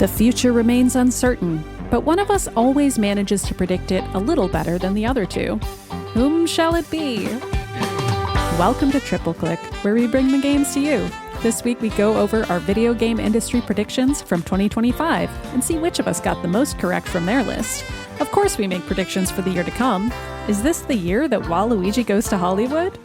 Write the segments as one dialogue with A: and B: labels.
A: The future remains uncertain, but one of us always manages to predict it a little better than the other two. Whom shall it be? Welcome to Triple Click, where we bring the games to you. This week we go over our video game industry predictions from 2025 and see which of us got the most correct from their list. Of course we make predictions for the year to come. Is this the year that Waluigi goes to Hollywood?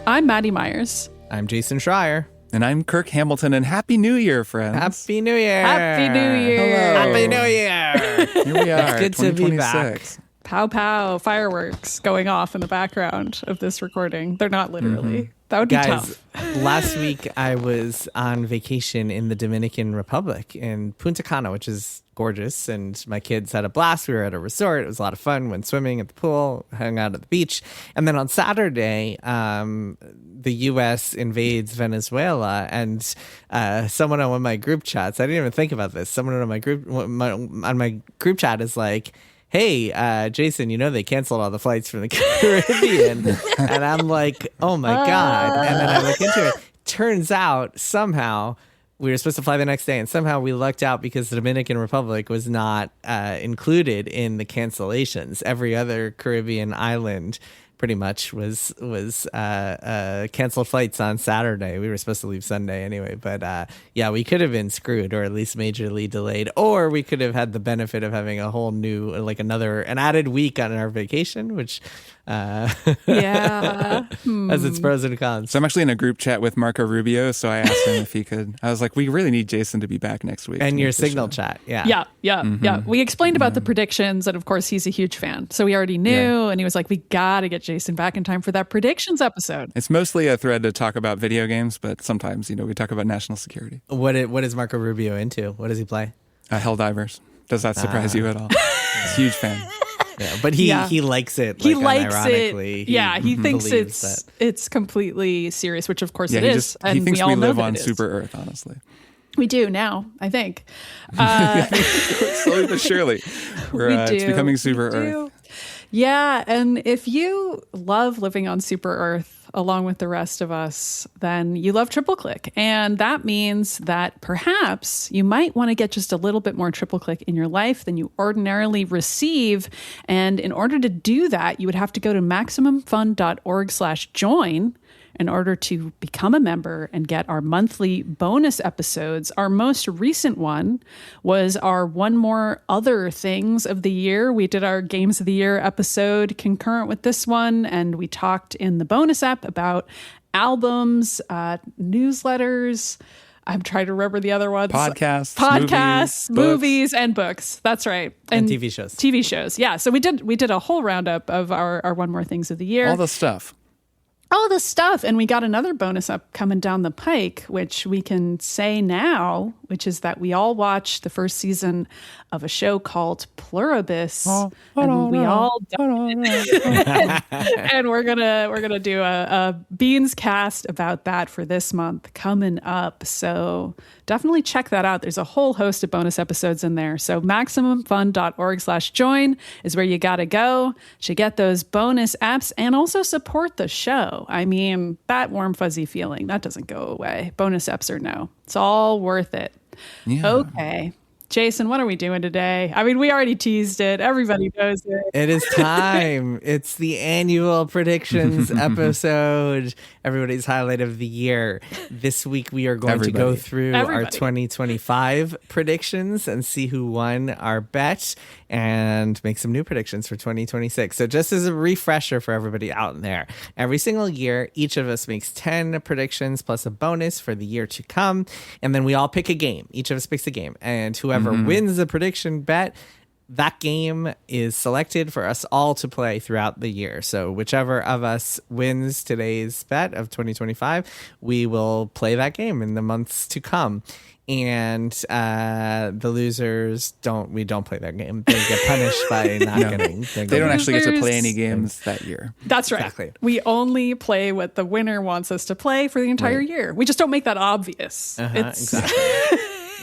A: I'm Maddy Myers.
B: I'm Jason Schreier.
C: And I'm Kirk Hamilton, and Happy New Year, friends.
B: Happy New Year.
A: Happy New Year.
B: Hello. Happy New Year.
C: Here we are.
B: It's good to be back.
A: Pow pow, fireworks going off in the background of this recording. They're not literally. Mm-hmm. That would be tough.
B: Last week I was on vacation in the Dominican Republic in Punta Cana, which is gorgeous, and my kids had a blast. We were at a resort. It was a lot of fun. Went swimming at the pool, hung out at the beach. And then on Saturday, the U.S. invades Venezuela, and someone on one of my group chats, I didn't even think about this, someone on my group chat is like, hey, Jason, you know they canceled all the flights from the Caribbean. And I'm like, oh my God. And then I look into it. Turns out somehow we were supposed to fly the next day, and somehow we lucked out because the Dominican Republic was not included in the cancellations. Every other Caribbean island pretty much was canceled flights on Saturday. We were supposed to leave Sunday anyway, but yeah, we could have been screwed, or at least majorly delayed, or we could have had the benefit of having a whole new, like an added week on our vacation, which has its pros and cons.
C: So I'm actually in a group chat with Marco Rubio, so I asked him if he could. I was like, we really need Jason to be back next week.
B: And your Signal chat, yeah.
A: Yeah. We explained about the predictions, and of course he's a huge fan, so we already knew, and he was like, we gotta get Jason back in time for that predictions episode.
C: It's mostly a thread to talk about video games, but sometimes, we talk about national security.
B: What is Marco Rubio into? What does he play?
C: Helldivers. Does that surprise you at all? He's a huge fan.
B: Yeah, but he likes it.
A: He likes
B: unironically.
A: it. He thinks it's completely serious, which of course it is.
C: He thinks we live on Super Earth, honestly.
A: We do now, I think.
C: Slowly but surely. It's becoming Super Earth.
A: Yeah, and if you love living on Super Earth along with the rest of us, then you love Triple Click. And that means that perhaps you might want to get just a little bit more Triple Click in your life than you ordinarily receive. And in order to do that, you would have to go to MaximumFun.org/join in order to become a member and get our monthly bonus episodes. Our most recent one was our One More Other Things of the Year. We did our Games of the Year episode concurrent with this one, and we talked in the bonus app about albums, newsletters. I'm trying to remember the other ones.
C: Podcasts,
A: movies, and books. That's right.
B: And TV shows.
A: TV shows, yeah. So we did a whole roundup of our One More Things of the Year.
C: All the stuff.
A: And we got another bonus up coming down the pike, which we can say now, which is that we all watched the first season of a show called Pluribus, and we all and we're gonna do a Beans cast about that for this month coming up. So definitely check that out. There's a whole host of bonus episodes in there. So MaximumFun.org/join is where you gotta go to get those bonus apps and also support the show. I mean, that warm fuzzy feeling, that doesn't go away. Bonus apps or no, it's all worth it. Yeah. Okay. Jason, what are we doing today? I mean, we already teased it. Everybody knows it.
B: It is time. It's the annual predictions episode. Everybody's highlight of the year. This week, we are going to go through our 2025 predictions and see who won our bet and make some new predictions for 2026. So just as a refresher for everybody out there, every single year, each of us makes 10 predictions plus a bonus for the year to come. And then we all pick a game. Each of us picks a game. And whoever wins the prediction bet, that game is selected for us all to play throughout the year. So whichever of us wins today's bet of 2025, we will play that game in the months to come. And the losers don't play that game. They get punished by not getting.
C: They don't actually get to play any games that year.
A: That's right. Exactly. We only play what the winner wants us to play for the entire year. We just don't make that obvious.
B: Exactly.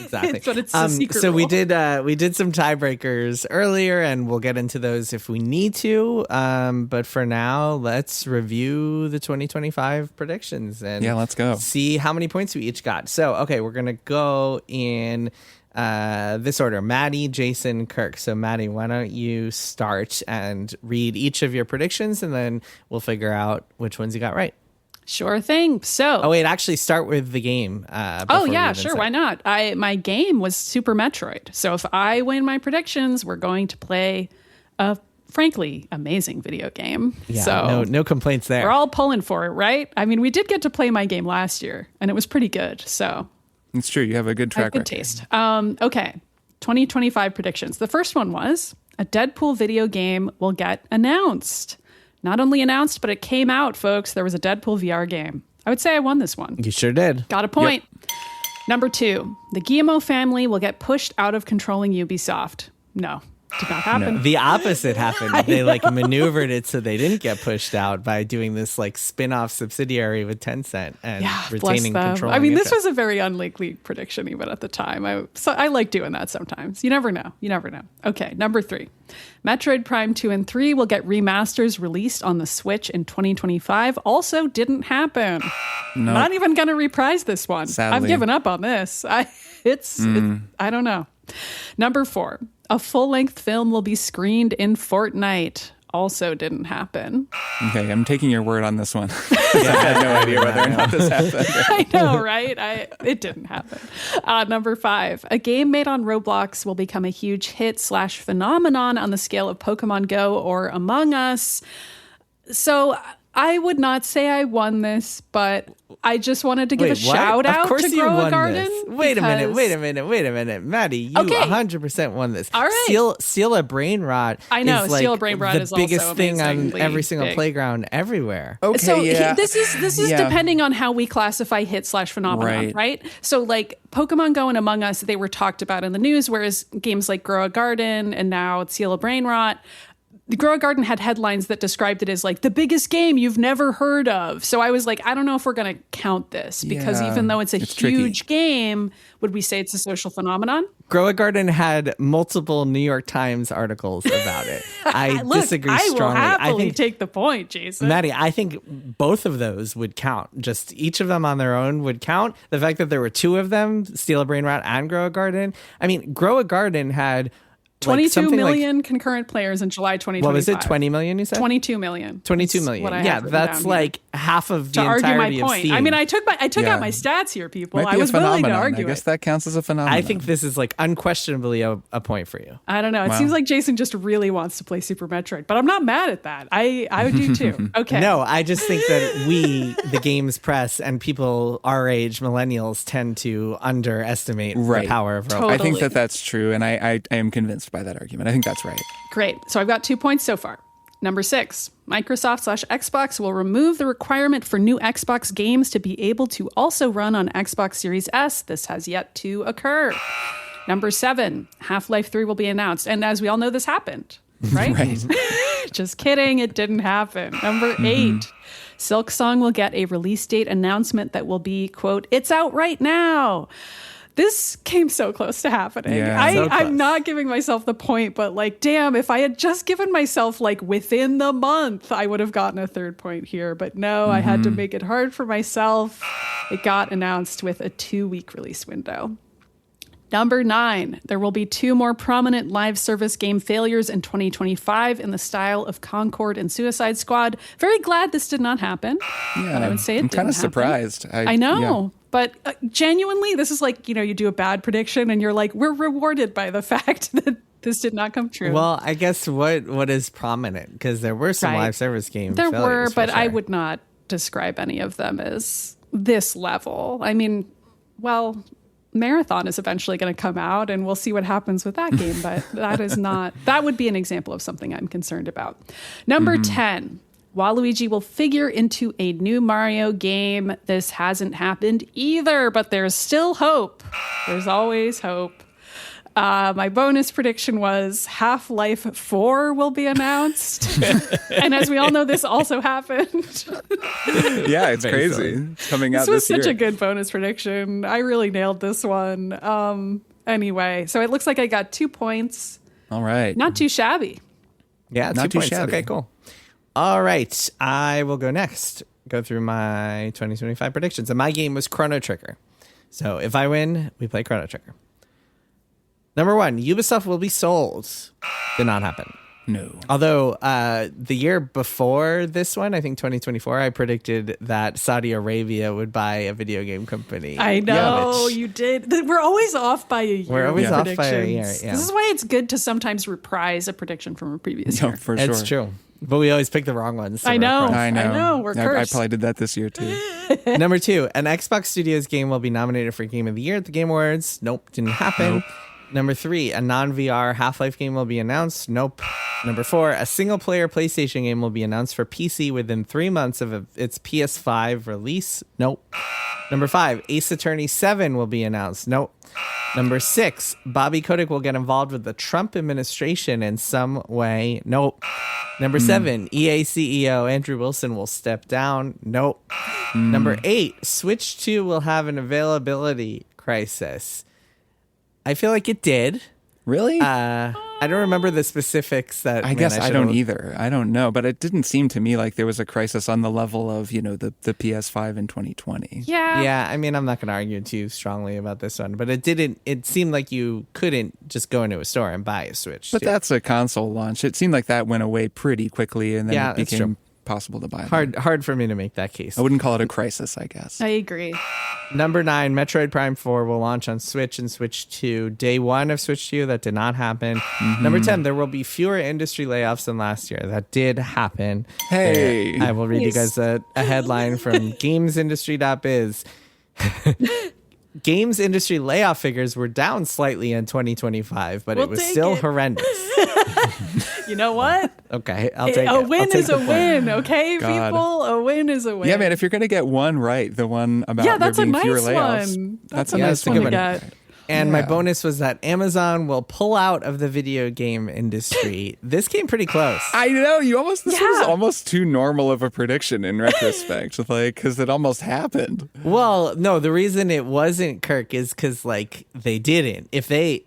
B: Exactly.
A: But it's a secret
B: so
A: rule.
B: we did some tiebreakers earlier, and we'll get into those if we need to. But for now, let's review the 2025 predictions and
C: let's go.
B: See how many points we each got. So, okay, we're gonna go in this order: Maddy, Jason, Kirk. So, Maddy, why don't you start and read each of your predictions, and then we'll figure out which ones you got right.
A: Sure thing. So,
B: oh wait, actually start with the game.
A: Oh yeah, sure. Why not? My game was Super Metroid. So if I win my predictions, we're going to play a frankly amazing video game.
B: Yeah,
A: so
B: no complaints there.
A: We're all pulling for it, right? I mean, we did get to play my game last year, and it was pretty good. So
C: it's true. You have a good track record.
A: Good taste. Okay, 2025 predictions. The first one was a Deadpool video game will get announced. Not only announced, but it came out, folks. There was a Deadpool VR game. I would say I won this one.
B: You sure did.
A: Got a point. Yep. Number 2, the Guillemot family will get pushed out of controlling Ubisoft. No, did not happen.
B: No, the opposite happened. They maneuvered it so they didn't get pushed out by doing this spin-off subsidiary with Tencent and retaining control.
A: I mean, this was a very unlikely prediction even at the time. I like doing that sometimes. You never know. Okay, number 3. Metroid Prime 2 and 3 will get remasters released on the Switch in 2025. Also didn't happen.
C: Nope.
A: Not even going to reprise this one.
C: Sadly.
A: I've given up on this. I don't know. Number 4, a full-length film will be screened in Fortnite. Also didn't happen.
C: Okay, I'm taking your word on this one. I had no idea whether or not this happened.
A: I know, right? It didn't happen. Number 5, a game made on Roblox will become a huge hit / phenomenon on the scale of Pokemon Go or Among Us. So I would not say I won this, but I just wanted to give a shout out to Grow a Garden.
B: Wait a minute. Maddie, you 100% won this.
A: All right.
B: Steal a Brain Rot.
A: I know,
B: is
A: Steal a Brain Rot is
B: the biggest
A: also
B: thing on every single
A: big.
B: Playground everywhere.
C: Okay,
A: so
C: yeah.
A: this is depending on how we classify hit / phenomenon, right? So Pokemon Go and Among Us, they were talked about in the news, whereas games like Grow a Garden and now Steal a Brain Rot, the Grow a Garden had headlines that described it as the biggest game you've never heard of. So I was I don't know if we're going to count this because even though it's a huge game, would we say it's a social phenomenon?
B: Grow a Garden had multiple New York Times articles about it. I disagree strongly.
A: I will happily take the point, Jason.
B: Maddie, I think both of those would count. Just each of them on their own would count. The fact that there were 2 of them, Steal a Brain Rot and Grow a Garden. I mean, Grow a Garden had
A: 22 million concurrent players in July 2025.
B: What was it? 20 million, you said?
A: 22 million.
B: 22 million.
A: Yeah,
B: that's half of the
A: entirety
B: argue my
A: point.
B: Of Steam.
A: I mean, I took out my stats here, people.
C: Might be
A: I was willing to argue
C: I guess that counts as a phenomenon.
B: I think this is unquestionably a point for you.
A: I don't know. It seems like Jason just really wants to play Super Metroid, but I'm not mad at that. I would do too. Okay.
B: No, I just think that we, the games press, and people our age, millennials, tend to underestimate the power of Roblox.
A: Totally.
C: I think that's true, and I am convinced by that argument. I think that's right.
A: Great. So I've got 2 points so far. Number 6, Microsoft / Xbox will remove the requirement for new Xbox games to be able to also run on Xbox Series S. This has yet to occur. Number 7, Half-Life 3 will be announced. And as we all know, this happened, right?
C: Right.
A: Just kidding. It didn't happen. Number 8, Silksong will get a release date announcement that will be, quote, "It's out right now." This came so close to happening.
C: Yeah,
A: I'm not giving myself the point, but damn, if I had just given myself within the month, I would have gotten a 3rd point here. But no, I had to make it hard for myself. It got announced with a 2-week release window. Number 9, there will be 2 more prominent live service game failures in 2025 in the style of Concord and Suicide Squad. Very glad this did not happen.
C: Yeah,
A: but I would say
C: I'm kind of surprised.
A: I know. Yeah. But genuinely, this is you do a bad prediction and you're we're rewarded by the fact that this did not come true.
B: Well, I guess what is prominent? Because there were some live service games.
A: There were, but I would not describe any of them as this level. I mean, Marathon is eventually going to come out and we'll see what happens with that game. But that would be an example of something I'm concerned about. Number 10. Waluigi will figure into a new Mario game. This hasn't happened either, but there's still hope. There's always hope. My bonus prediction was Half-Life 4 will be announced. And as we all know, this also happened.
C: Yeah, it's crazy. It's coming out
A: This was
C: this
A: such
C: year.
A: a good bonus prediction. I really nailed this one. Anyway, so it looks like I got 2 points.
C: All right.
A: Not too shabby.
B: Yeah,
C: Not
B: 2
C: too
B: points.
C: shabby.
B: Okay, cool. All right, I will go next. Go through my 2025 predictions. And my game was Chrono Trigger. So if I win, we play Chrono Trigger. Number 1, Ubisoft will be sold. Did not happen.
C: No.
B: Although the year before this one, I think 2024, I predicted that Saudi Arabia would buy a video game company.
A: I know,
B: which
A: you did. We're always off by a year.
B: We're always
A: with
B: off by a year,
A: predictions.
B: yeah.
A: This is why it's good to sometimes reprise a prediction from a previous
C: No,
A: year.
C: for sure.
B: It's true. But we always pick the wrong ones. so
A: I
B: we're
A: know.
B: crushed.
C: I know.
A: I know, we're
C: I
A: cursed.
C: probably did that this year too.
B: Number 2, an Xbox Studios game will be nominated for Game of the Year at the Game Awards. Nope, didn't happen.
C: Nope.
B: Number 3, a non-VR Half-Life game will be announced. Nope. Number 4, a single-player PlayStation game will be announced for PC within 3 months of its PS5 release. Nope. Number 5, Ace Attorney 7 will be announced. Nope. Number 6, Bobby Kotick will get involved with the Trump administration in some way. Nope. Number 7, EA CEO Andrew Wilson will step down. Nope. Number 8, Switch 2 will have an availability crisis. I feel like it did.
C: Really?
B: I don't remember the specifics that
C: I guess I don't
B: should've-
C: either. I don't know, but it didn't seem to me like there was a crisis on the level of, the PS5 in 2020.
A: Yeah.
B: Yeah, I mean, I'm not going to argue too strongly about this one, but it seemed like you couldn't just go into a store and buy a Switch.
C: But
B: too.
C: that's a console launch. It seemed like that went away pretty quickly, and then
B: Yeah,
C: it
B: that's
C: became
B: true.
C: possible to buy them.
B: hard for me to make that case.
C: I wouldn't call it a crisis, I guess.
A: I agree.
B: Number 9, Metroid Prime 4 will launch on Switch and Switch 2. Day 1 of Switch 2, that did not happen. Number 10, there will be fewer industry layoffs than last year. That did happen.
C: Hey.
B: I will read you
A: Nice.
B: guys a headline from gamesindustry.biz. Games industry layoff figures were down slightly in 2025, but
A: We'll
B: it was
A: take
B: still
A: it.
B: horrendous.
A: You know what?
B: Okay, I'll take it.
A: A
B: I'll
A: win
B: take
A: is
B: the
A: a
B: point.
A: win, okay,
C: God.
A: people? A win is a win.
C: Yeah, man, if you're going to get one right, the one about
A: Yeah,
C: there
A: that's a
C: being fewer
A: nice
C: layoffs,
A: one.
C: that's
A: a
C: a
B: Yeah,
A: nice
B: it's a
A: one
B: good
A: to
B: one.
A: get.
B: And my
C: Yeah.
B: bonus was that Amazon will pull out of the video game industry. This came pretty close.
C: I know this was
A: Yeah.
C: almost too normal of a prediction in retrospect, because it almost happened.
B: Well, no, the reason it wasn't Kirk is because they didn't. If they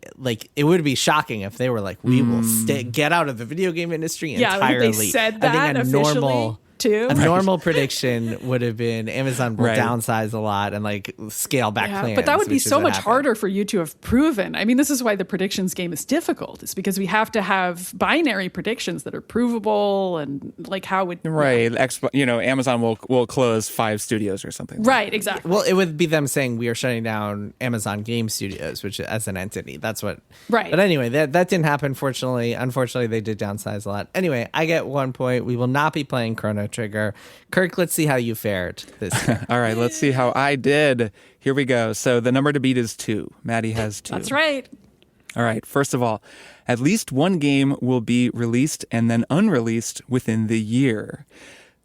B: it would be shocking if they were like, we will get out of the video game industry
A: Yeah,
B: entirely.
A: they said
B: I
A: that
B: think a
A: officially
B: normal
A: too.
B: A normal prediction would have been Amazon will
C: Right.
B: downsize a lot and scale back
A: Yeah,
B: plans.
A: but that would be
B: which
A: so
B: isn't
A: much
B: happening.
A: harder for you to have proven. I mean, this is why the predictions game is difficult. It's because we have to have binary predictions that are provable and how would
C: Right. Amazon will close 5 studios or something.
A: Right, exactly.
B: Well, it would be them saying we are shutting down Amazon Game Studios, which as an entity, that's what.
A: Right.
B: But anyway, that didn't happen. Unfortunately, they did downsize a lot. Anyway, I get 1 point. We will not be playing Chrono Trigger. Kirk, let's see how you fared this year.
C: All right, let's see how I did. Here we go. So the number to beat is 2. Maddie has 2.
A: That's right.
C: All right. First of all, at least one game will be released and then unreleased within the year.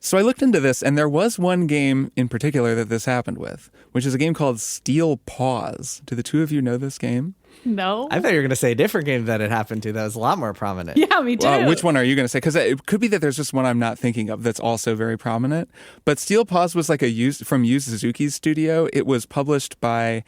C: So I looked into this, and there was one game in particular that this happened with, which is a game called Steel Paws. Do the two of you know this game?
A: No.
B: I thought you were going to say a different game that it happened to that was a lot more prominent.
A: Yeah, me too.
C: Which one are you going to say? Because it could be that there's just one I'm not thinking of that's also very prominent. But Steel Paws was from Yu Suzuki's studio. It was published by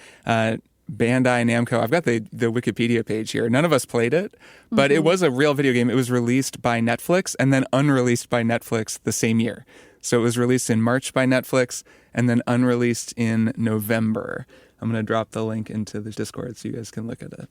C: Bandai Namco. I've got the Wikipedia page here. None of us played it, but it was a real video game. It was released by Netflix and then unreleased by Netflix the same year. So it was released in March by Netflix and then unreleased in November. I'm going to drop the link into the Discord so you guys can look at it.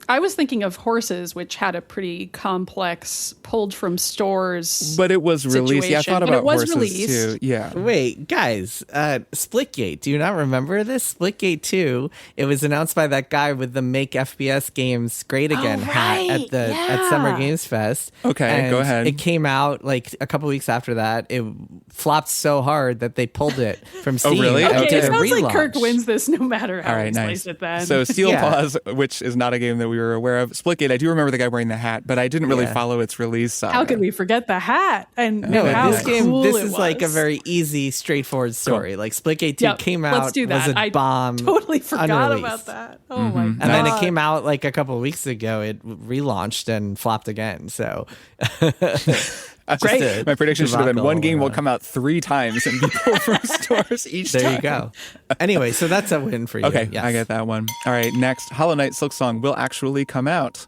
A: I was thinking of Horses, which had a pretty complex pulled from stores.
C: But it was released. Yeah, I
A: situation.
C: thought
A: And
C: about
A: it was
C: Horses
A: released.
C: too. Yeah.
B: Wait, guys, Splitgate. Do you not remember this? Splitgate 2. It was announced by that guy with the Make FPS Games Great Again hat
A: right.
B: at Summer Games Fest.
C: Okay,
B: And
C: go ahead.
B: It came out a couple weeks after that. It flopped so hard that they pulled it from Steam.
C: really?
B: and
A: Okay,
B: did
A: it
B: a
A: sounds like
B: relaunch.
A: Kirk wins this no matter how
C: All right,
A: he
C: nice.
A: slice it then.
C: So Steel
B: Yeah.
C: Paws, which is not not a game that we were aware of. Splitgate, I do remember the guy wearing the hat, but I didn't really follow its release saga.
D: How could we forget the hat? And how
B: this game,
D: cool
B: this
D: it
B: is
D: was.
B: like a very easy, straightforward story. Like Splitgate 2 came out,
D: let's do that.
B: was a bomb.
D: I totally forgot
B: unreleased.
D: about that. Oh my god!
B: And then it came out like a couple of weeks ago. It relaunched and flopped again. So
D: Great.
C: My prediction should have been one game will
B: around.
C: come out 3 times and be pulled from stores each time.
B: There you go. Anyway, so that's a win for you.
C: Okay,
B: Yes.
C: I get that one. All right, next, Hollow Knight Silksong will actually come out.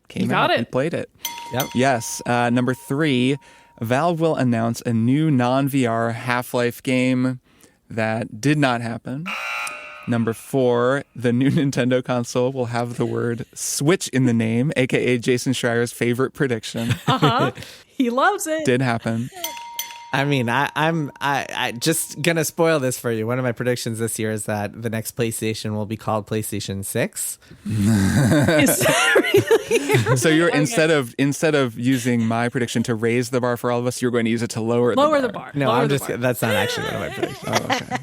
C: Came
D: You got
C: out.
D: it.
C: We played it.
B: Yep.
C: Yes. Number 3, Valve will announce a new non-VR Half-Life game. That did not happen. Number 4, the new Nintendo console will have the word Switch in the name, aka Jason Schreier's favorite prediction.
D: He loves it.
C: Did happen.
B: I mean, I'm just gonna spoil this for you. One of my predictions this year is that the next PlayStation will be called PlayStation 6.
D: Is that really?
C: So you're instead of using my prediction to raise the bar for all of us, you're going to use it to lower
D: Lower
C: the
D: the
C: bar.
D: bar.
B: No,
D: Lower
B: I'm
D: the
B: just.
D: bar.
B: That's not actually one of my predictions.
C: Oh, okay.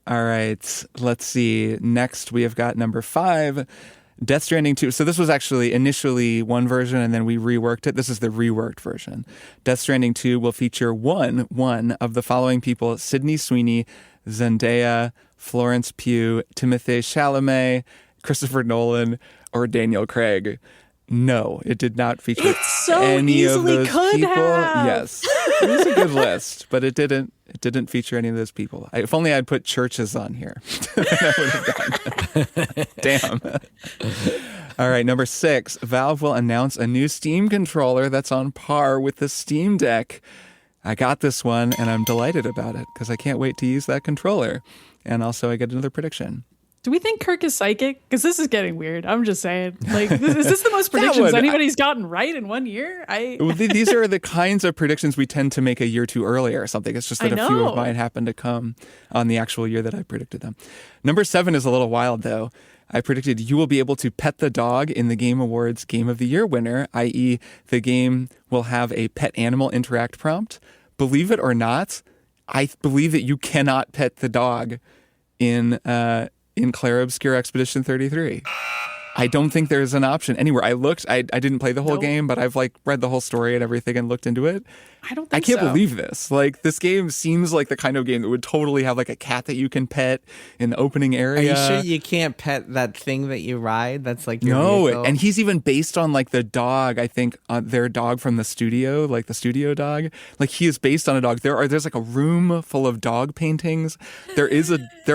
C: All right. Let's see. Next, we have got number 5, Death Stranding 2. So this was actually initially one version, and then we reworked it. This is the reworked version. Death Stranding 2 will feature one of the following people: Sydney Sweeney, Zendaya, Florence Pugh, Timothée Chalamet, Christopher Nolan, or Daniel Craig. No, it did not feature
D: It so
C: any of
D: easily
C: those
D: could
C: people.
D: have.
C: Yes, it was a good list, but it didn't. It didn't feature any of those people. If only I'd put churches on here, then I would have gotten it. Damn. All right, number 6. Valve will announce a new Steam controller that's on par with the Steam Deck. I got this one, and I'm delighted about it because I can't wait to use that controller. And also, I get another prediction.
D: Do we think Kirk is psychic? Because this is getting weird. I'm just saying. Like, is this the most predictions
C: would-
D: anybody's gotten right in 1 year?
C: Well, these are the kinds of predictions we tend to make a year too early or something. It's just that
D: I
C: a few
D: know.
C: of mine happen to come on the actual year that I predicted them. Number 7 is a little wild, though. I predicted you will be able to pet the dog in the Game Awards Game of the Year winner, i.e. the game will have a pet animal interact prompt. Believe it or not, I believe that you cannot pet the dog in Clair Obscur Expedition 33. I don't think there's an option anywhere. I looked, I didn't play the whole
D: Nope.
C: game, but I've like read the whole story and everything and looked into it.
D: I don't think
C: I can't
D: so.
C: believe this. Like, this game seems like the kind of game that would totally have like a cat that you can pet in the opening
B: Are
C: area.
B: you sure you can't pet that thing that you ride? That's like your
C: No,
B: vehicle?
C: and he's even based on like the dog. I think their dog from the studio, like the studio dog. Like, he is based on a dog. There's like a room full of dog paintings. There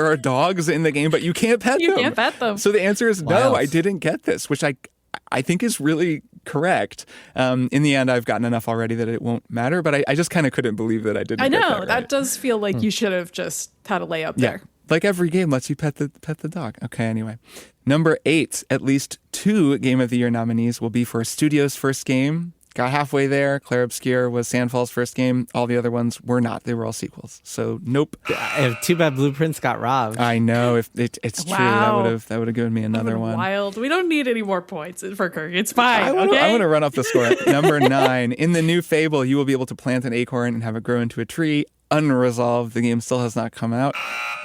C: are dogs in the game, but you can't pet them.
D: You can't pet them.
C: So the answer is no.
B: Wild.
C: I didn't get this, which I think is really correct. In the end, I've gotten enough already that it won't matter. But I just kind of couldn't believe that I didn't.
D: I
C: get
D: know.
C: that,
D: That
C: right.
D: does feel like you should have just had a layup
C: Yeah.
D: there.
C: Like every game lets you pet the dog. Okay, anyway. Number 8, at least 2 Game of the Year nominees will be for a studio's first game. Got halfway there. Clair Obscur was Sandfall's first game. All the other ones were not. They were all sequels. So nope.
B: Too bad Blueprints got robbed.
C: I know. If it's true,
D: Wow.
C: that would have given me another one.
D: Wild. We don't need any more points for Kirk. It's fine.
C: I want
D: okay?
C: to run up the score. Number 9. In the new Fable, you will be able to plant an acorn and have it grow into a tree. Unresolved. The game still has not come out.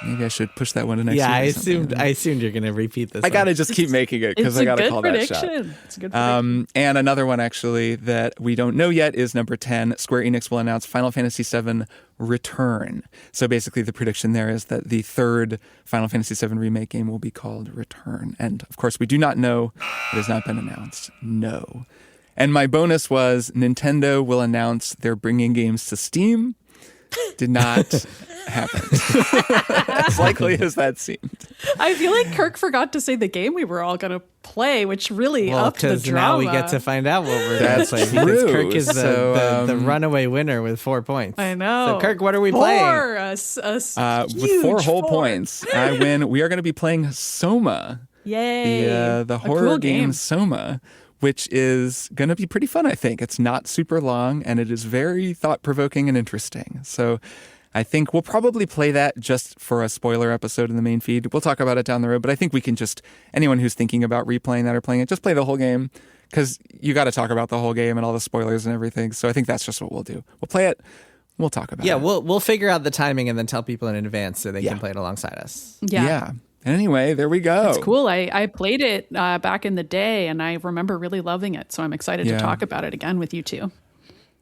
C: Maybe I should push that one to next year.
B: Yeah,
C: or something.
B: I assumed you're gonna repeat this.
C: I got to
B: one.
C: just keep making it because
D: It's
C: I
D: a
C: got to
D: good
C: call that shot.
D: prediction. It's a good prediction.
C: And another one, actually, that we don't know yet is number 10. Square Enix will announce Final Fantasy VII Return. So basically, the prediction there is that the third Final Fantasy VII remake game will be called Return. And of course, we do not know. It has not been announced. No. And my bonus was Nintendo will announce they're bringing games to Steam. Did not happen. As likely as that seemed.
D: I feel like Kirk forgot to say the game we were all going to play, which really
B: Well,
D: upped the
B: because
D: drama.
B: now we get to find out what we're going to
C: That's
B: play. Because
C: true.
B: Kirk is
C: So,
B: the runaway winner with 4 points.
D: I know.
B: So Kirk, what are we
D: Four,
B: playing?
C: With 4 whole points, I win. We are going to be playing Soma.
D: Yay.
C: The
D: A
C: horror
D: cool
C: game Soma, which is going to be pretty fun, I think. It's not super long, and it is very thought-provoking and interesting. So I think we'll probably play that just for a spoiler episode in the main feed. We'll talk about it down the road, but I think we can just, anyone who's thinking about replaying that or playing it, just play the whole game, because you got to talk about the whole game and all the spoilers and everything. So I think that's just what we'll do. We'll play it. We'll talk about it.
B: Yeah, we'll figure out the timing and then tell people in advance so they can play it alongside us.
D: Yeah.
C: Anyway, there we go.
D: It's cool. I played it back in the day, and I remember really loving it. So I'm excited to talk about it again with you two.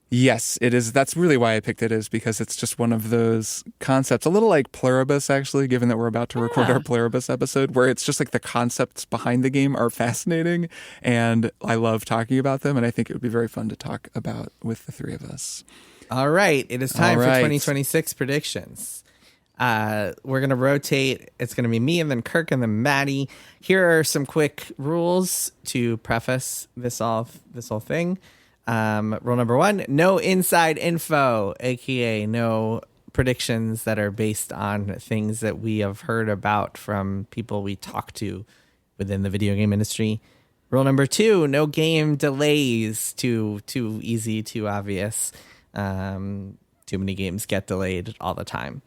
C: Yes, it is. That's really why I picked it, is because it's just one of those concepts, a little like Pluribus, actually, given that we're about to record our Pluribus episode, where it's just like the concepts behind the game are fascinating, and I love talking about them, and I think it would be very fun to talk about with the three of us.
B: All right. It is time for 2026 predictions. We're going to rotate. It's going to be me and then Kirk and then Maddy. Here are some quick rules to preface this whole thing. Rule number 1, no inside info, aka no predictions that are based on things that we have heard about from people we talk to within the video game industry. Rule number 2, no game delays. Too easy, too obvious. Too many games get delayed all the time.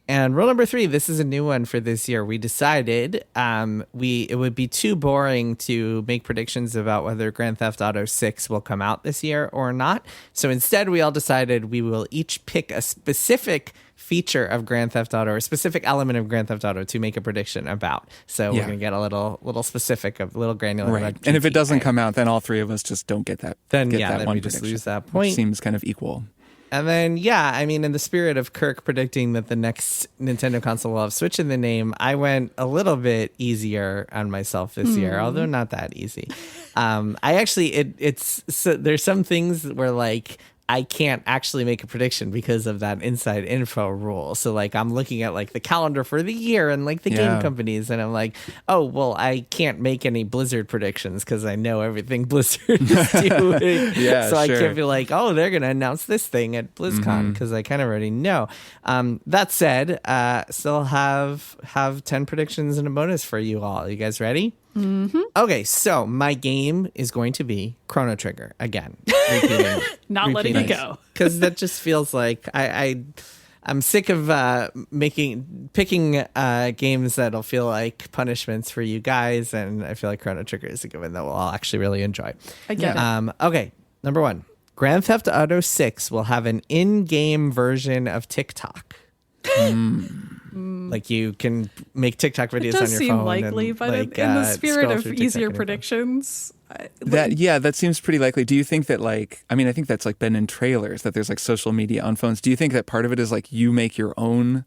B: And rule number 3, this is a new one for this year. We decided it would be too boring to make predictions about whether Grand Theft Auto 6 will come out this year or not. So instead, we all decided we will each pick a specific feature of Grand Theft Auto or a specific element of Grand Theft Auto to make a prediction about. So we're going to get a little specific, a little granular.
C: Right. And if it doesn't come out, then all three of us just don't get that.
B: Then
C: one
B: we just lose that point.
C: Which seems kind of equal.
B: And then, I mean, in the spirit of Kirk predicting that the next Nintendo console will have Switch in the name, I went a little bit easier on myself this year, although not that easy. There's some things where like I can't actually make a prediction because of that inside info rule. So like I'm looking at like the calendar for the year and like the game companies, and I'm like, oh, well, I can't make any Blizzard predictions because I know everything Blizzard is doing. I can't be like, oh, they're going to announce this thing at BlizzCon because I kind of already know. That said, still have 10 predictions and a bonus for you all. You guys ready?
D: Mm-hmm.
B: Okay, so my game is going to be Chrono Trigger again.
D: Not letting it go.
B: Because that just feels like I'm sick of picking games that'll feel like punishments for you guys, and I feel like Chrono Trigger is a good one that we'll all actually really enjoy.
D: I get it.
B: Okay, number 1. Grand Theft Auto 6 will have an in-game version of TikTok. Like you can make TikTok videos on your phone.
D: It does seem likely, but in the spirit of easier predictions,
C: that seems pretty likely. Do you think that I think that's like been in trailers that there's like social media on phones. Do you think that part of it is like you make your own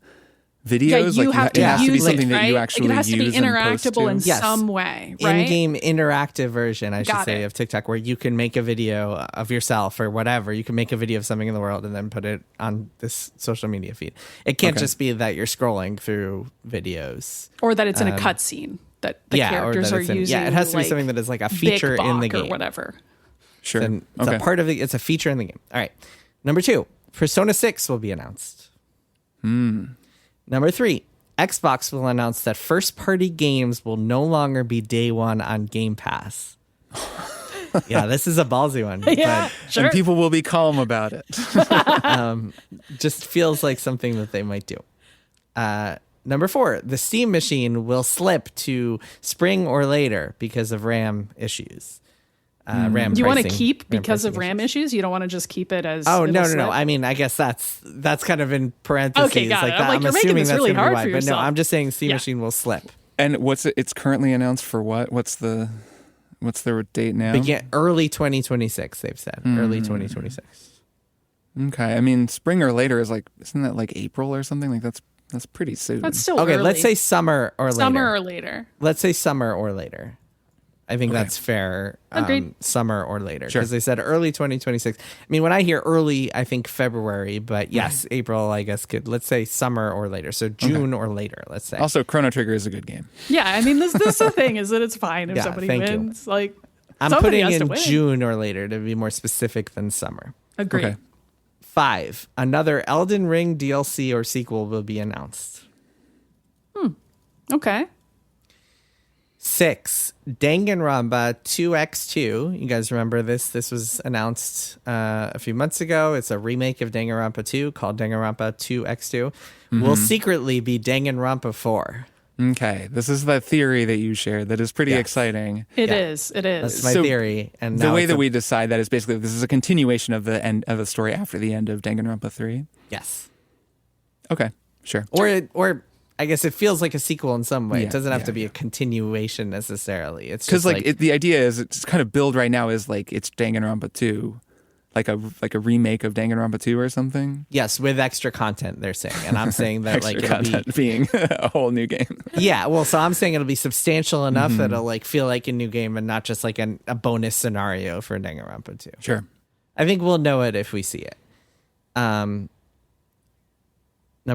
C: videos?
D: Yeah, you have to
C: it has to be
D: use
C: something
D: it,
C: that you
D: right?
C: actually
D: It has to be
C: use and post
D: interactable
C: to?
D: in some way, right?
B: In-game interactive version, I should
D: Got
B: say,
D: it.
B: of TikTok, where you can make a video of yourself or whatever. You can make a video of something in the world and then put it on this social media feed. It can't just be that you're scrolling through videos.
D: Or that it's in a cutscene that the characters are using.
B: Yeah, it has to be something that is like a feature in the game.
D: Or whatever.
C: Sure.
B: It's a part of it's a feature in the game. All right. Number 2, Persona 6 will be announced. Number 3, Xbox will announce that first-party games will no longer be day one on Game Pass. Yeah, this is a ballsy one.
D: Yeah, sure.
C: And people will be calm about it.
B: Just feels like something that they might do. Number 4, the Steam machine will slip to spring or later because of RAM issues. RAM
D: You want to
B: pricing,
D: keep because of
B: pricing
D: RAM issues? You don't want to just keep it as
B: Oh, no.
D: slip?
B: I mean, I guess that's kind of in parentheses.
D: Okay, got it.
B: Like
D: I'm
B: that.
D: like, you're making
B: assuming
D: this
B: that's
D: really
B: gonna be
D: hard
B: why.
D: for
B: But no,
D: yourself.
B: I'm just saying Steam machine will slip.
C: And it's currently announced for what? What's the date now?
B: Early 2026, they've said. Early 2026.
C: Okay. I mean, spring or later is like, isn't that like April or something? Like that's pretty soon.
D: That's still
B: Okay,
D: early.
B: let's say summer or later.
D: Summer or later.
B: Let's say summer or later. I think that's fair.
D: Agreed.
B: Summer or later.
C: Sure.
B: Because they said early 2026. I mean, when I hear early, I think February. But yes, April, I guess, could. Let's say summer or later. So June or later, let's say.
C: Also, Chrono Trigger is a good game.
D: Yeah, I mean, this is the thing, is that it's fine if somebody
B: thank you.
D: wins. Like,
B: I'm
D: somebody
B: putting
D: has to
B: in
D: win.
B: June or later to be more specific than summer.
D: Agreed.
C: Okay.
B: 5, another Elden Ring DLC or sequel will be announced.
D: Okay.
B: 6, Danganronpa 2x2. You guys remember this? This was announced a few months ago. It's a remake of Danganronpa 2 called Danganronpa 2x2. Will secretly be Danganronpa 4.
C: Okay. This is the theory that you shared that is pretty exciting.
D: It is.
B: That's my
C: So
B: theory. And
C: The
B: now
C: way
B: it's
C: that we decide that is basically this is a continuation of the end of the story after the end of Danganronpa 3.
B: Yes.
C: Okay. Sure.
B: Or I guess it feels like a sequel in some way.
C: Yeah,
B: It doesn't have to be
C: yeah.
B: a continuation necessarily. It's
C: Because
B: just
C: the idea is it's kind of build right now is like it's Danganronpa 2, like a remake of Danganronpa 2 or something.
B: yes, with extra content, they're saying. And I'm saying that
C: Extra
B: like it'll be
C: content being a whole new game.
B: yeah, well, so I'm saying it'll be substantial enough that it'll like feel like a new game and not just like a bonus scenario for Danganronpa 2.
C: Sure.
B: I think we'll know it if we see it. Number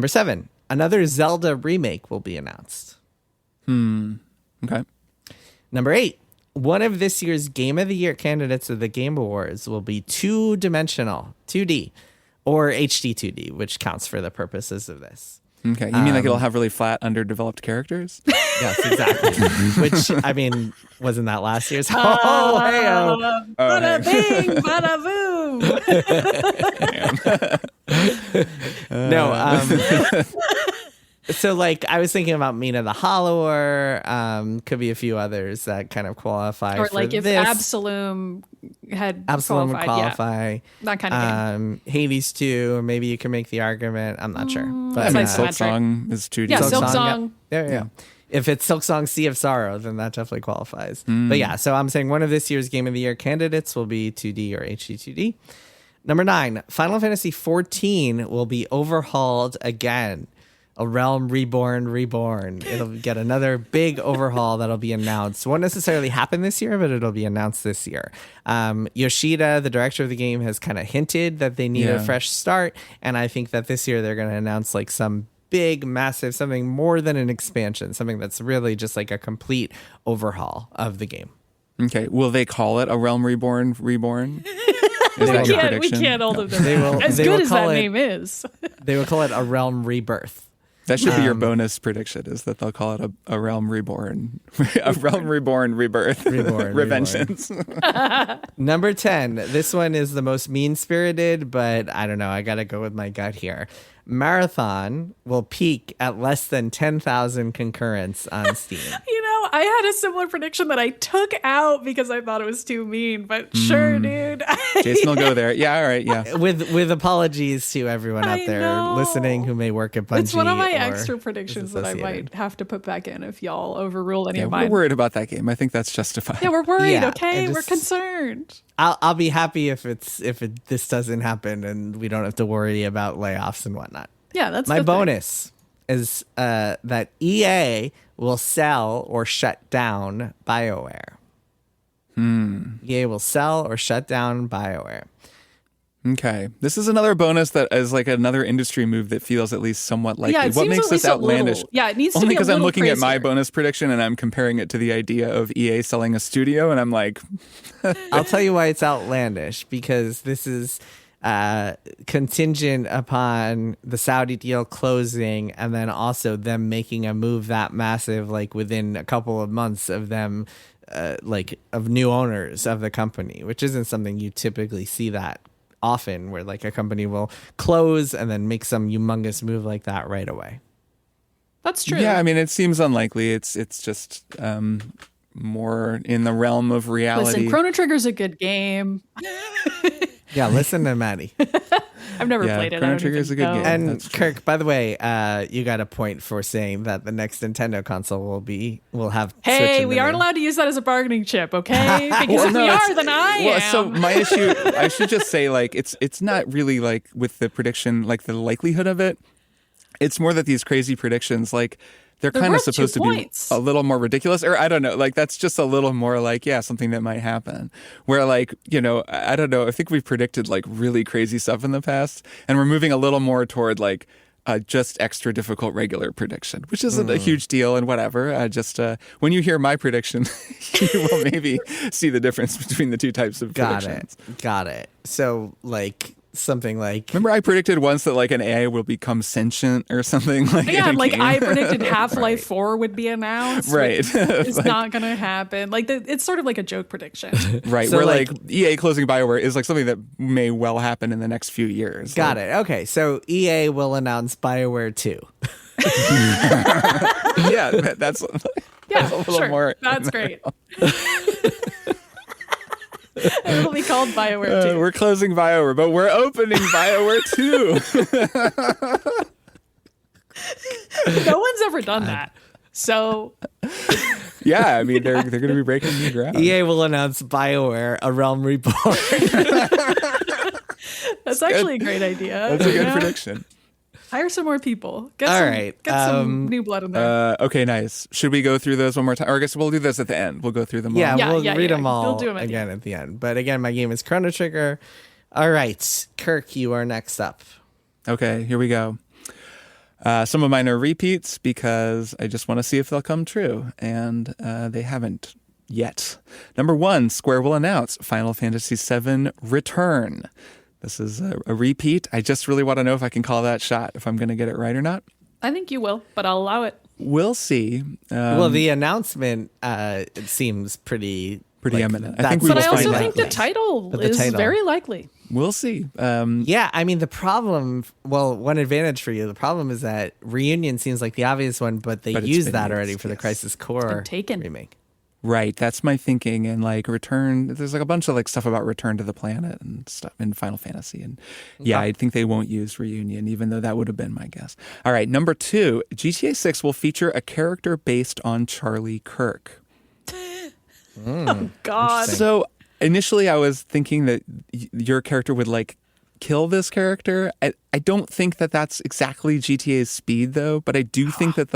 B: 7, another Zelda remake will be announced.
C: Okay.
B: Number 8, one of this year's Game of the Year candidates of the Game Awards will be two-dimensional, 2D, or HD 2D, which counts for the purposes of this.
C: Okay. You mean like it'll have really flat, underdeveloped characters?
B: Yes, exactly. Which, I mean, wasn't that last year's? Oh, hey-oh.
D: Bada bing, bada boom.
B: No, so like I was thinking about Mina the Hollower, could be a few others that kind of qualify
D: Or
B: for
D: like if
B: this.
D: Absalom had
B: Absalom would
D: qualified,
B: qualify.
D: yeah, that kind of game.
B: Hades 2, or maybe you can make the argument. I'm not sure. But
C: I mean,
D: That's
C: Silk
D: isometric.
C: Song is 2D.
D: Yeah, Silk
B: yeah.
D: Song.
B: Yeah. If it's Silk Song Sea of Sorrow, then that definitely qualifies. But yeah, so I'm saying one of this year's Game of the Year candidates will be 2D or HD 2D. Number 9, Final Fantasy XIV will be overhauled again. A Realm Reborn. It'll get another big overhaul that'll be announced. Won't necessarily happen this year, but it'll be announced this year. Yoshida, the director of the game, has kind of hinted that they need a fresh start. And I think that this year they're going to announce like some big, massive, something more than an expansion, something that's really just like a complete overhaul of the game.
C: Okay. Will they call it a Realm Reborn? Is that your
D: We
C: prediction?
D: can't hold them to
B: They
D: that.
B: will-
D: As
B: they
D: good
B: will
D: as
B: call
D: that
B: it-
D: name is.
B: They would call it a Realm Rebirth.
C: That should be your bonus prediction, is that they'll call it a Realm Reborn. A Realm Reborn Rebirth. Revengeance.
B: Number 10. This one is the most mean-spirited, but I don't know. I got to go with my gut here. Marathon will peak at less than 10,000 concurrents on Steam.
D: You know, I had a similar prediction that I took out because I thought it was too mean, but sure, dude.
C: Jason will go there. Yeah, all right, yeah.
B: With apologies to everyone out
D: I
B: there
D: know.
B: listening who may work at Bungie.
D: It's one of my
B: or
D: extra
B: is
D: predictions that I
B: associated.
D: might have to put back in if y'all overrule any
C: Yeah,
D: of
C: we're
D: mine.
C: worried about that game. I think that's justified.
D: Yeah, we're worried,
B: Yeah,
D: okay?
B: I
D: We're
B: just-
D: concerned.
B: I'll be happy if this doesn't happen and we don't have to worry about layoffs and whatnot.
D: Yeah, that's
B: My
D: the thing.
B: bonus is that EA will sell or shut down BioWare. EA will sell or shut down BioWare.
C: Okay. This is another bonus that is like another industry move that feels at least somewhat likely.
D: Yeah, it
C: What
D: seems
C: makes
D: at
C: this
D: least a
C: outlandish?
D: little- yeah, it needs to
C: Only
D: be a
C: because I'm
D: little
C: looking at my
D: crazier.
C: bonus prediction and I'm comparing it to the idea of EA selling a studio, and I'm like,
B: I'll tell you why it's outlandish, because this is contingent upon the Saudi deal closing and then also them making a move that massive, like within a couple of months of them, like of new owners of the company, which isn't something you typically see that often, where like a company will close and then make some humongous move like that right away.
D: That's true.
C: yeah, I mean, it seems unlikely. It's just more in the realm of reality.
D: Listen, Chrono Trigger's a good game.
B: Yeah, listen to Maddy.
D: I've never
C: Yeah,
D: played it.
C: Chrono
D: I don't
C: Trigger's
D: even
C: a good
D: know.
C: game.
B: And
C: That's true.
B: Kirk, by the way, you got a point for saying that the next Nintendo console will have Switch
D: Hey,
B: in
D: we
B: the
D: aren't
B: name.
D: allowed to use that as a bargaining chip, okay? Because if we
C: it's-
D: are, then I am.
C: So my issue, I should just say, like, it's not really like with the prediction, like the likelihood of it. It's more that these crazy predictions, like, they're kind of
D: worth 2
C: supposed to be
D: points.
C: a little more ridiculous, or I don't know, like that's just a little more like, yeah, something that might happen. Where like, you know, I don't know, I think we've predicted like really crazy stuff in the past, and we're moving a little more toward like just extra difficult regular prediction, which isn't a huge deal and whatever. Just when you hear my prediction, you will maybe see the difference between the two types of predictions.
B: Got it. So like something like
C: Remember, I predicted once that like an AI will become sentient or something like.
D: Yeah,
C: in a
D: like
C: game?
D: I predicted Half-Life 4 would be announced.
C: Right.
D: which It's not going to happen. Like it's sort of like a joke prediction.
C: Right,
B: So,
C: where
B: like-
C: EA closing BioWare is like something that may well happen in the next few years.
B: got it. Okay, so EA will announce BioWare 2.
C: Yeah, that's
D: Yeah,
C: a little
D: sure.
C: more-
D: That's great. It'll be called BioWare 2.
C: we're closing BioWare, but we're opening BioWare 2.
D: No one's ever done that. So
C: Yeah, I mean, they're going to be breaking new ground.
B: EA will announce BioWare: A Realm Reborn.
D: that's actually a great idea.
C: That's a good prediction.
D: Hire some more people. Get some new blood in there.
C: Okay, nice. Should we go through those one more time? Or I guess we'll do this at the end. We'll go through them all.
B: We'll read them all
D: We'll do them
B: again at the end. But again, my game is Chrono Trigger. All right, Kirk, you are next up.
C: Okay, here we go. Some of mine are repeats because I just want to see if they'll come true. And they haven't yet. Number 1, Square will announce Final Fantasy VII Return. This is a repeat. I just really want to know if I can call that shot, if I'm going to get it right or not.
D: I think you will, but I'll allow it.
C: We'll see.
B: Well, the announcement it seems pretty
C: eminent. I think we
D: but
C: will
D: I also
C: find
D: think
C: out.
D: the title is very likely.
C: We'll see.
B: Yeah, I mean, the problem, one advantage for you, the problem is that Reunion seems like the obvious one, but they used that already for the Crisis Core remake.
C: Right, that's my thinking. And like Return, there's like a bunch of like stuff about Return to the Planet and stuff in Final Fantasy. And yeah, I think they won't use Reunion, even though that would have been my guess. All right, number 2, GTA 6 will feature a character based on Charlie Kirk.
D: Oh, God.
C: So initially I was thinking that your character would like kill this character. I don't think that that's exactly GTA's speed though, but I do think that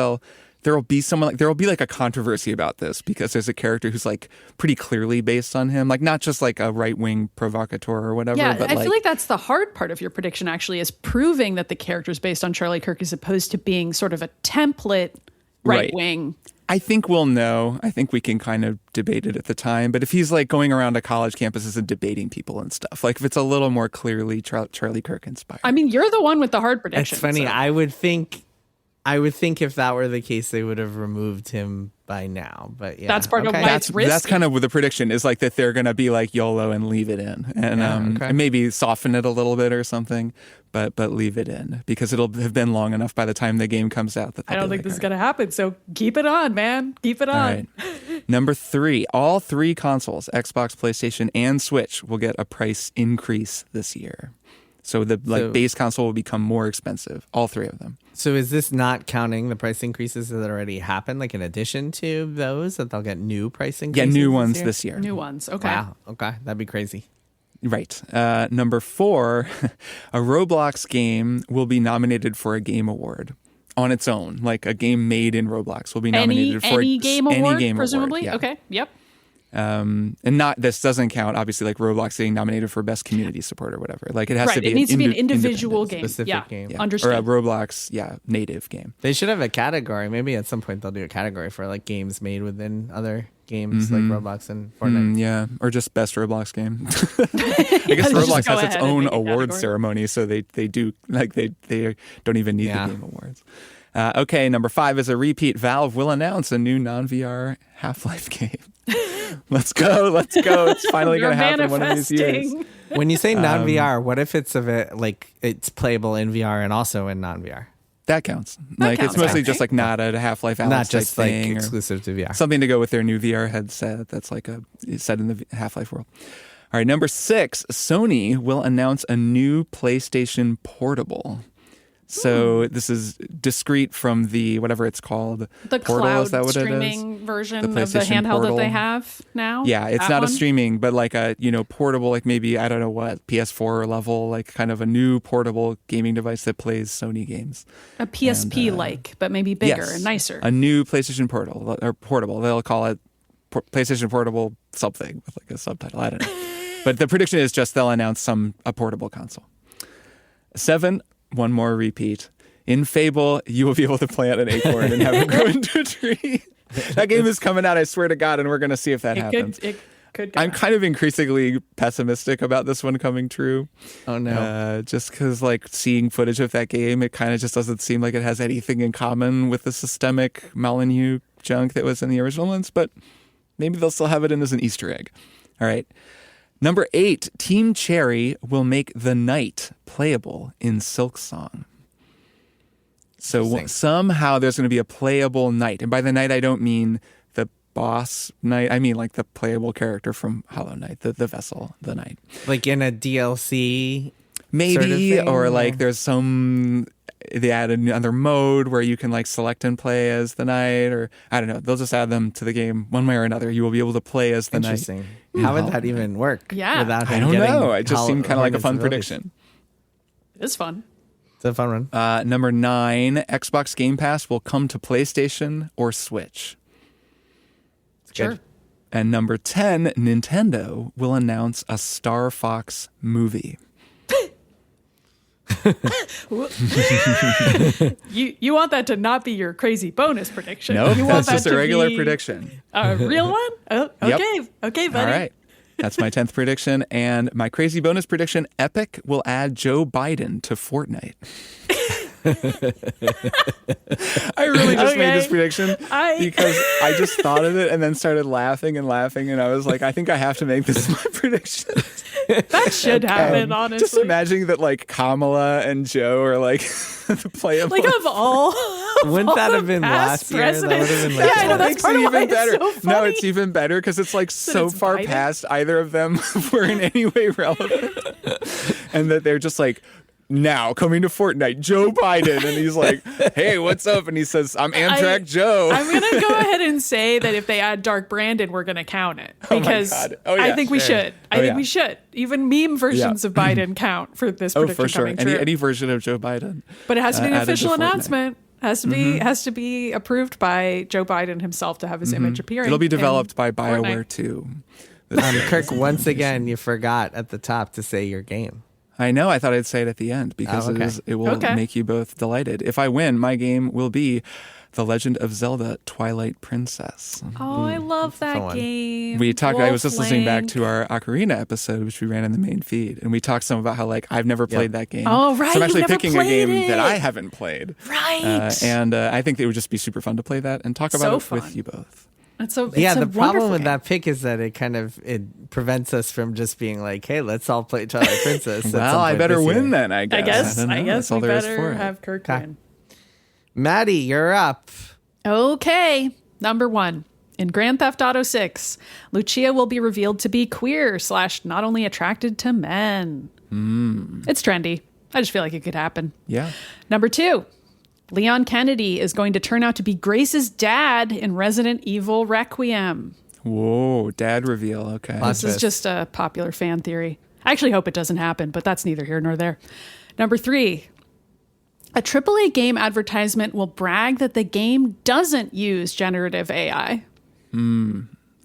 C: there'll be a controversy about this because there's a character who's like pretty clearly based on him, like not just like a right-wing provocateur or whatever.
D: Yeah,
C: but
D: I feel like that's the hard part of your prediction actually, is proving that the character is based on Charlie Kirk as opposed to being sort of a template right-wing.
C: I think we'll know. I think we can kind of debate it at the time. But if he's like going around to college campuses and debating people and stuff, like if it's a little more clearly Charlie Kirk inspired.
D: I mean, you're the one with the hard prediction.
B: It's funny.
D: So.
B: I would think if that were the case, they would have removed him by now. But yeah,
D: that's part of why it's risky.
C: That's kind of what the prediction is, like that they're going to be like YOLO and leave it in, and and maybe soften it a little bit or something, but leave it in because it'll have been long enough by the time the game comes out.
D: I don't think this is going to happen. So keep it on, man. Keep it on.
C: All right. Number 3, all 3 consoles, Xbox, PlayStation, and Switch, will get a price increase this year. So the base console will become more expensive, all 3 of them.
B: So is this not counting the price increases that already happened, like in addition to those, that they'll get new price increases?
C: Yeah, new ones this year.
D: New ones, okay.
B: Wow, okay, that'd be crazy.
C: Right. Number 4, a Roblox game will be nominated for a Game Award on its own. Like a game made in Roblox will be nominated for
D: any game award,
C: Award,
D: presumably?
C: yeah.
D: Okay, yep.
C: And this doesn't count, obviously, like Roblox getting nominated for best community support or whatever. Like it has to be.
D: It needs to be an individual game,
B: specific game.
C: Yeah.
D: Understood.
C: Or a Roblox, native game.
B: They should have a category. Maybe at some point they'll do a category for like games made within other games like Roblox and Fortnite.
C: Yeah, or just best Roblox game. I guess Roblox has its own award ceremony, so they do like they don't even need the Game Awards. Okay, number 5 is a repeat. Valve will announce a new non-VR Half-Life game. Let's go. It's finally going to happen one of these years.
B: When you say non-VR, what if it's it's playable in VR and also in non-VR?
C: That counts. It's mostly just like not a Half-Life Alyx
B: not just
C: type
B: like
C: thing,
B: exclusive to VR.
C: Something to go with their new VR headset that's like set in the Half-Life world. All right, number 6, Sony will announce a new PlayStation Portable. So this is discrete from the whatever it's called.
D: The
C: Portal,
D: cloud
C: is that what
D: streaming version of the
C: PlayStation
D: handheld
C: Portal.
D: that they have now?
C: Yeah, it's not a streaming, but like a portable, like maybe I don't know what PS4 level, like kind of a new portable gaming device that plays Sony games.
D: A PSP like, but maybe bigger and nicer.
C: A new PlayStation Portal or portable. They'll call it PlayStation Portable something with like a subtitle. I don't know. But the prediction is just they'll announce a portable console. 7. One more repeat. In Fable, you will be able to plant an acorn and have it grow into a tree. That game is coming out, I swear to God, and we're going to see if that happens.
D: It could
C: I'm kind of increasingly pessimistic about this one coming true.
B: Oh, no.
C: Just because, like, seeing footage of that game, it kind of just doesn't seem like it has anything in common with the systemic Molyneux junk that was in the original ones, but maybe they'll still have it in as an Easter egg. All right. Number 8, Team Cherry will make The Knight playable in Silksong. So somehow there's going to be a playable knight. And by the knight, I don't mean the boss knight. I mean like the playable character from Hollow Knight, the vessel, the knight.
B: Like in a DLC?
C: Maybe,
B: sort of thing,
C: or like there's some they add another mode where you can like select and play as the knight, or I don't know. They'll just add them to the game one way or another. You will be able to play as the knight.
B: Interesting. How would that even work?
D: Yeah.
B: Without him
C: I don't
B: getting
C: know. It just seemed kind of like a fun
B: abilities?
C: prediction.
D: It's fun.
B: It's a fun one.
C: Number 9, Xbox Game Pass will come to PlayStation or Switch.
D: Sure.
B: Good.
C: And number 10, Nintendo will announce a Star Fox movie.
D: You want that to not be your crazy bonus prediction.
C: Nope,
D: You want
C: that's
D: that
C: just a
D: to
C: regular
D: be
C: prediction.
D: A real one? Oh,
C: Yep.
D: okay. Okay, buddy.
C: All right. That's my 10th prediction. And my crazy bonus prediction, Epic will add Joe Biden to Fortnite. I really just made this prediction because I just thought of it and then started laughing. And I was like, I think I have to make this my prediction.
D: That should happen, honestly.
C: Just imagining that like Kamala and Joe are like playable.
D: Like of all.
B: Wouldn't that have been last year? That would have been
D: Yeah, I know, that's
C: makes
D: part
C: it
D: of why
C: even better.
D: it's so funny.
C: No, it's even better because it's like so
D: it's
C: far
D: Biden?
C: past either of them were in any way relevant, and that they're just like, now coming to Fortnite, Joe Biden, and he's like, hey, what's up? And he says, I'm Amtrak Joe.
D: I'm going to go ahead and say that if they add Dark Brandon, we're going to count it. Because
C: God. Oh, yeah,
D: I think we
C: sure.
D: should. I think we should. Even meme versions of Biden count for this prediction
C: for sure.
D: coming true.
C: Any version of Joe Biden.
D: But it has to be an
C: added to
D: official
C: Fortnite.
D: announcement. Has to be approved by Joe Biden himself to have his image appearing.
C: It'll be developed
D: in
C: by BioWare
D: Fortnite.
C: too.
B: Kirk, once again, you forgot at the top to say your game.
C: I know. I thought I'd say it at the end because it will make you both delighted. If I win, my game will be The Legend of Zelda: Twilight Princess.
D: Oh, I love that
B: one.
D: game.
C: We talked. I was just listening back
D: Wolflink.
C: to our Ocarina episode, which we ran in the main feed, and we talked some about how like I've never played that game.
D: Oh, right,
C: So I'm actually
D: you've never
C: picking a game
D: played
C: that
D: it.
C: I haven't played.
D: Right.
C: And I think it would just be super fun to play that and talk about
D: So
C: it
D: fun.
C: with you both.
D: It's a
B: The problem
D: wonderful
B: with
D: game.
B: that pick is that it prevents us from just being like, hey, let's all play Twilight Princess. at some
C: Well, I
B: point
C: better
B: this
C: win
B: year.
C: then. I guess.
D: I guess
C: That's all
D: we
C: there is for
D: better
C: it.
D: have Kirk
B: Okay.
D: win.
B: Maddie, you're up.
D: Okay, number 1. In Grand Theft Auto 6, Lucia will be revealed to be queer / not only attracted to men. It's trendy. I just feel like it could happen.
C: Yeah.
D: Number 2, Leon Kennedy is going to turn out to be Grace's dad in Resident Evil Requiem.
C: Whoa, dad reveal. Okay.
D: This is just a popular fan theory. I actually hope it doesn't happen, but that's neither here nor there. Number 3, a AAA game advertisement will brag that the game doesn't use generative AI.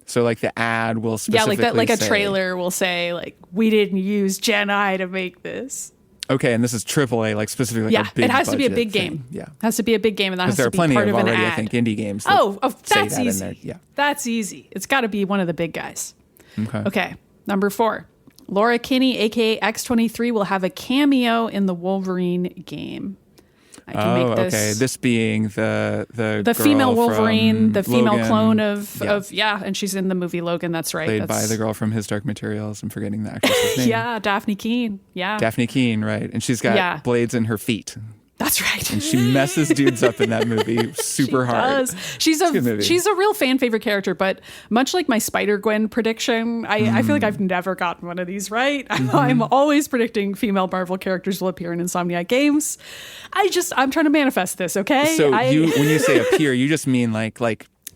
C: So like the ad will
D: Yeah,
C: specifically
D: like that, like a
C: say-
D: trailer will say, like, we didn't use Gen I to make this.
C: Okay, and this is AAA, like specifically.
D: Yeah,
C: Like a big
D: it has to be a
C: budget
D: big
C: thing.
D: game.
C: Yeah.
D: It has to be a big game, and that has
C: Because there
D: to
C: are
D: be
C: plenty
D: part
C: of
D: of an
C: already,
D: ad.
C: I think, indie games. That
D: Oh,
C: say
D: that's
C: that
D: easy.
C: in there. Yeah.
D: That's easy. It's got to be one of the big guys.
C: Okay.
D: Okay, number 4. Laura Kinney, aka X-23, will have a cameo in the Wolverine game. I can make this.
C: okay. This being the
D: the
C: girl
D: female Wolverine,
C: from
D: the female
C: Logan,
D: clone of
C: yeah.
D: and she's in the movie Logan. That's right.
C: played by
D: That's,
C: the girl from His Dark Materials. I'm forgetting the actress's name.
D: Yeah, Daphne Keane. Yeah,
C: Daphne Keane, right? And she's got blades in her feet.
D: that's right.
C: And she messes dudes up in that movie super
D: She
C: hard.
D: does. She's
C: a good movie.
D: she's a real fan favorite character, but much like my Spider-Gwen prediction, I feel like I've never gotten one of these right. I'm always predicting female Marvel characters will appear in Insomniac games. I'm trying to manifest this, okay?
C: So when you say appear, you just mean like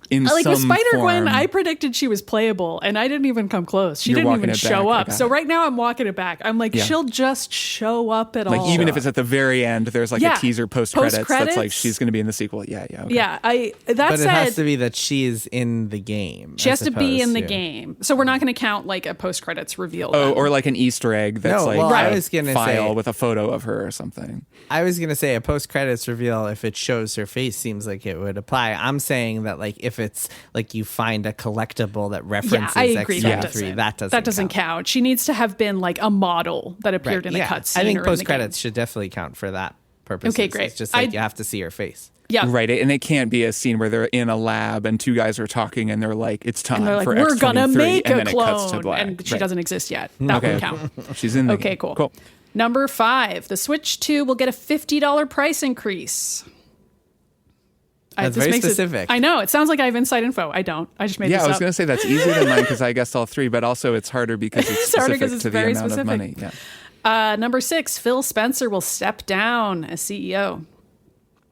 C: in
D: like
C: some
D: with Spider-Gwen,
C: form.
D: I predicted she was playable, and I didn't even come close. She
C: You're
D: didn't
C: walking
D: even
C: it
D: show
C: back. I
D: up.
C: got
D: So
C: it.
D: right now I'm walking it back. I'm like,
C: Yeah.
D: she'll just show up at
C: Like
D: all.
C: even if it's at the very end, there's like
D: Yeah.
C: a teaser post credits that's like
D: Post-credits?
C: she's going to be in the sequel. Yeah, okay.
D: Yeah, that
B: But
D: said,
B: it has to be that she's in the game.
D: she has
B: as
D: to be in the
B: opposed to-
D: game. So we're not going to count like a post-credits reveal.
C: Oh,
D: then.
C: or like an Easter egg that's
B: No,
C: like
B: well,
D: I
C: a
B: was gonna
C: file
B: say-
C: with a photo of her or something.
B: I was going to say a post-credits reveal, if it shows her face, seems like it would apply. I'm saying that like if it's like you find a collectible that references
D: I agree.
B: X-23, that doesn't
D: count. She needs to have been like a model that appeared
B: Right,
D: in a
B: yeah.
D: cutscene.
B: I think
D: or in the
B: post-credits
D: game.
B: should definitely count for that purpose.
D: Okay, great.
B: It's just like
D: I-
B: you have to see her face.
D: Yeah,
C: Right. And it can't be a scene where they're in a lab and two guys are talking and they're like, it's time
D: And they're like,
C: for
D: we're gonna
C: X-23,
D: make
C: and
D: a
C: then it cuts to
D: clone,
C: black.
D: and she
C: Right.
D: doesn't exist yet. That
C: Okay.
D: would count.
C: She's in the
D: Okay,
C: game.
D: cool. Number 5, the Switch 2 will get a $50 price increase.
B: That's
D: This
B: very
D: makes
B: specific.
D: I know. It sounds like I have inside info. I don't. I just made
C: Yeah,
D: this
C: I was
D: up.
C: going to say that's easier than mine because I guessed all three, but also it's harder because it's
D: It's harder
C: specific
D: 'cause it's
C: to the
D: very
C: amount
D: specific.
C: of money. Yeah.
D: Number 6, Phil Spencer will step down as CEO.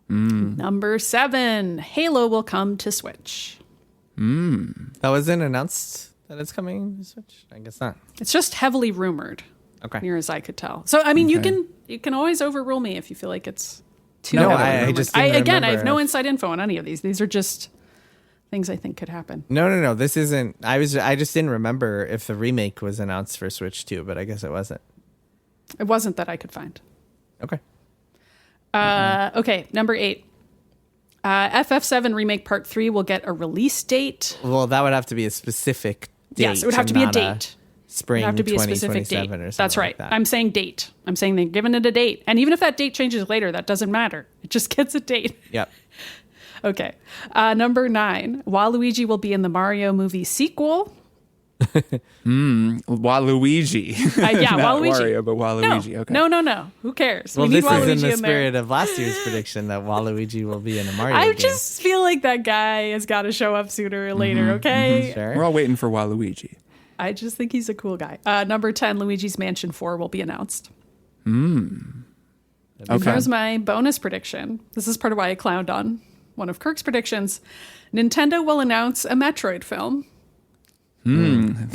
D: Number 7, Halo will come to Switch.
B: That wasn't announced that it's coming to Switch? I guess not.
D: It's just heavily rumored,
B: Okay.
D: near as I could tell. So, I mean, you can always overrule me if you feel like it's too
B: No,
D: heavily
B: I
D: rumored.
B: just didn't
D: Again, I have
B: remember
D: no
B: if-
D: inside info on any of these. These are just things I think could happen.
B: No. This isn't. I just didn't remember if the remake was announced for Switch too, but I guess it wasn't.
D: It wasn't that I could find.
B: Okay.
D: Okay, number 8. FF7 Remake Part 3 will get a release date.
B: Well, that would have to be a specific date.
D: Yes, it would have to be a
B: not
D: date.
B: Spring
D: It would have to be a specific
B: 2027
D: date.
B: or something.
D: That's right.
B: Like that.
D: I'm saying date. I'm saying they've given it a date. And even if that date changes later, that doesn't matter. It just gets a date.
B: Yep.
D: Okay. Number 9. Waluigi will be in the Mario movie sequel.
C: Waluigi.
D: Yeah,
C: Not
D: Waluigi.
C: Wario, but Waluigi.
D: No,
C: Okay.
D: no. Who cares?
B: Well,
D: we need
B: this
D: Waluigi
B: is in the
D: there.
B: spirit of last year's prediction that Waluigi will be in a Mario
D: I
B: game.
D: just feel like that guy has got to show up sooner or later, okay?
B: Sure.
C: We're all waiting for Waluigi.
D: I just think he's a cool guy. Number 10, Luigi's Mansion 4 will be announced.
C: Okay.
D: Here's my bonus prediction. This is part of why I clowned on one of Kirk's predictions. Nintendo will announce a Metroid film.
C: Given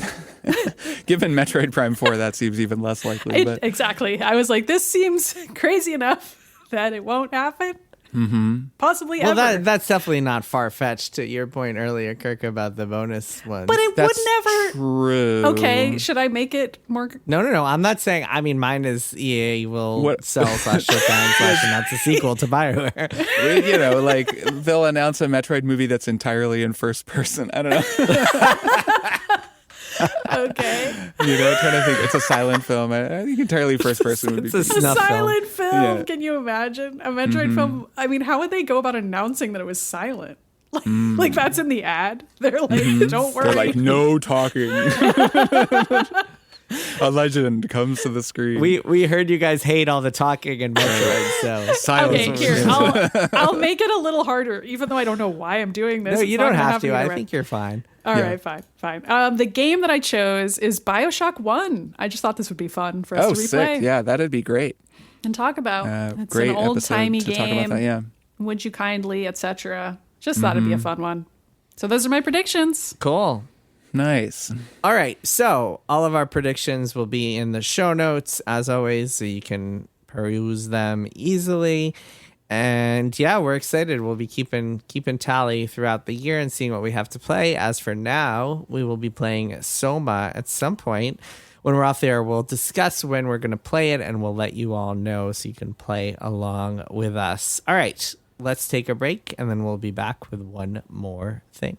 C: Metroid Prime 4, that seems even less likely. But
D: Exactly. I was like, this seems crazy enough that it won't happen. Possibly
B: Well,
D: ever.
B: that's definitely not far-fetched to your point earlier, Kirk, about the bonus ones.
D: But it
C: that's
D: would never.
C: true.
D: Okay, should I make it more?
B: No. I'm not saying. I mean, mine is EA will
C: What-
B: sell / shut down / announce a sequel to BioWare.
C: You know, like they'll announce a Metroid movie that's entirely in first person. I don't know.
D: Okay.
C: You know, trying to think. It's a silent film. I think entirely first person would be.
B: It's a
C: pretty-
B: snuff film.
D: Silent film.
C: Yeah.
D: Can you imagine a Metroid film? I mean, how would they go about announcing that it was silent? Like that's in the ad. They're like, don't worry.
C: They're like, no talking. A legend comes to the screen.
B: We heard you guys hate all the talking in Metroid, so
C: Silence.
D: Okay, here I'll make it a little harder, even though I don't know why I'm doing this.
B: No,
D: It's
B: you
D: not
B: don't
D: gonna
B: have to.
D: happen
B: I
D: either way.
B: think you're fine.
D: All
C: Yeah.
D: right, fine. The game that I chose is BioShock 1. I just thought this would be fun for us
C: Oh,
D: to replay
C: sick. Yeah, that'd be great.
D: and talk about. It's
C: Great
D: an old-timey
C: episode to talk
D: game.
C: about that, yeah.
D: Would you kindly, etc. Just thought it'd be a fun one. So those are my predictions.
B: Cool.
C: Nice.
B: All right, so all of our predictions will be in the show notes as always, so you can peruse them easily. And yeah, we're excited. We'll be keeping tally throughout the year and seeing what we have to play. As for now, we will be playing Soma at some point. When we're off there, we'll discuss when we're going to play it, and we'll let you all know so you can play along with us. All right, let's take a break, and then we'll be back with one more thing.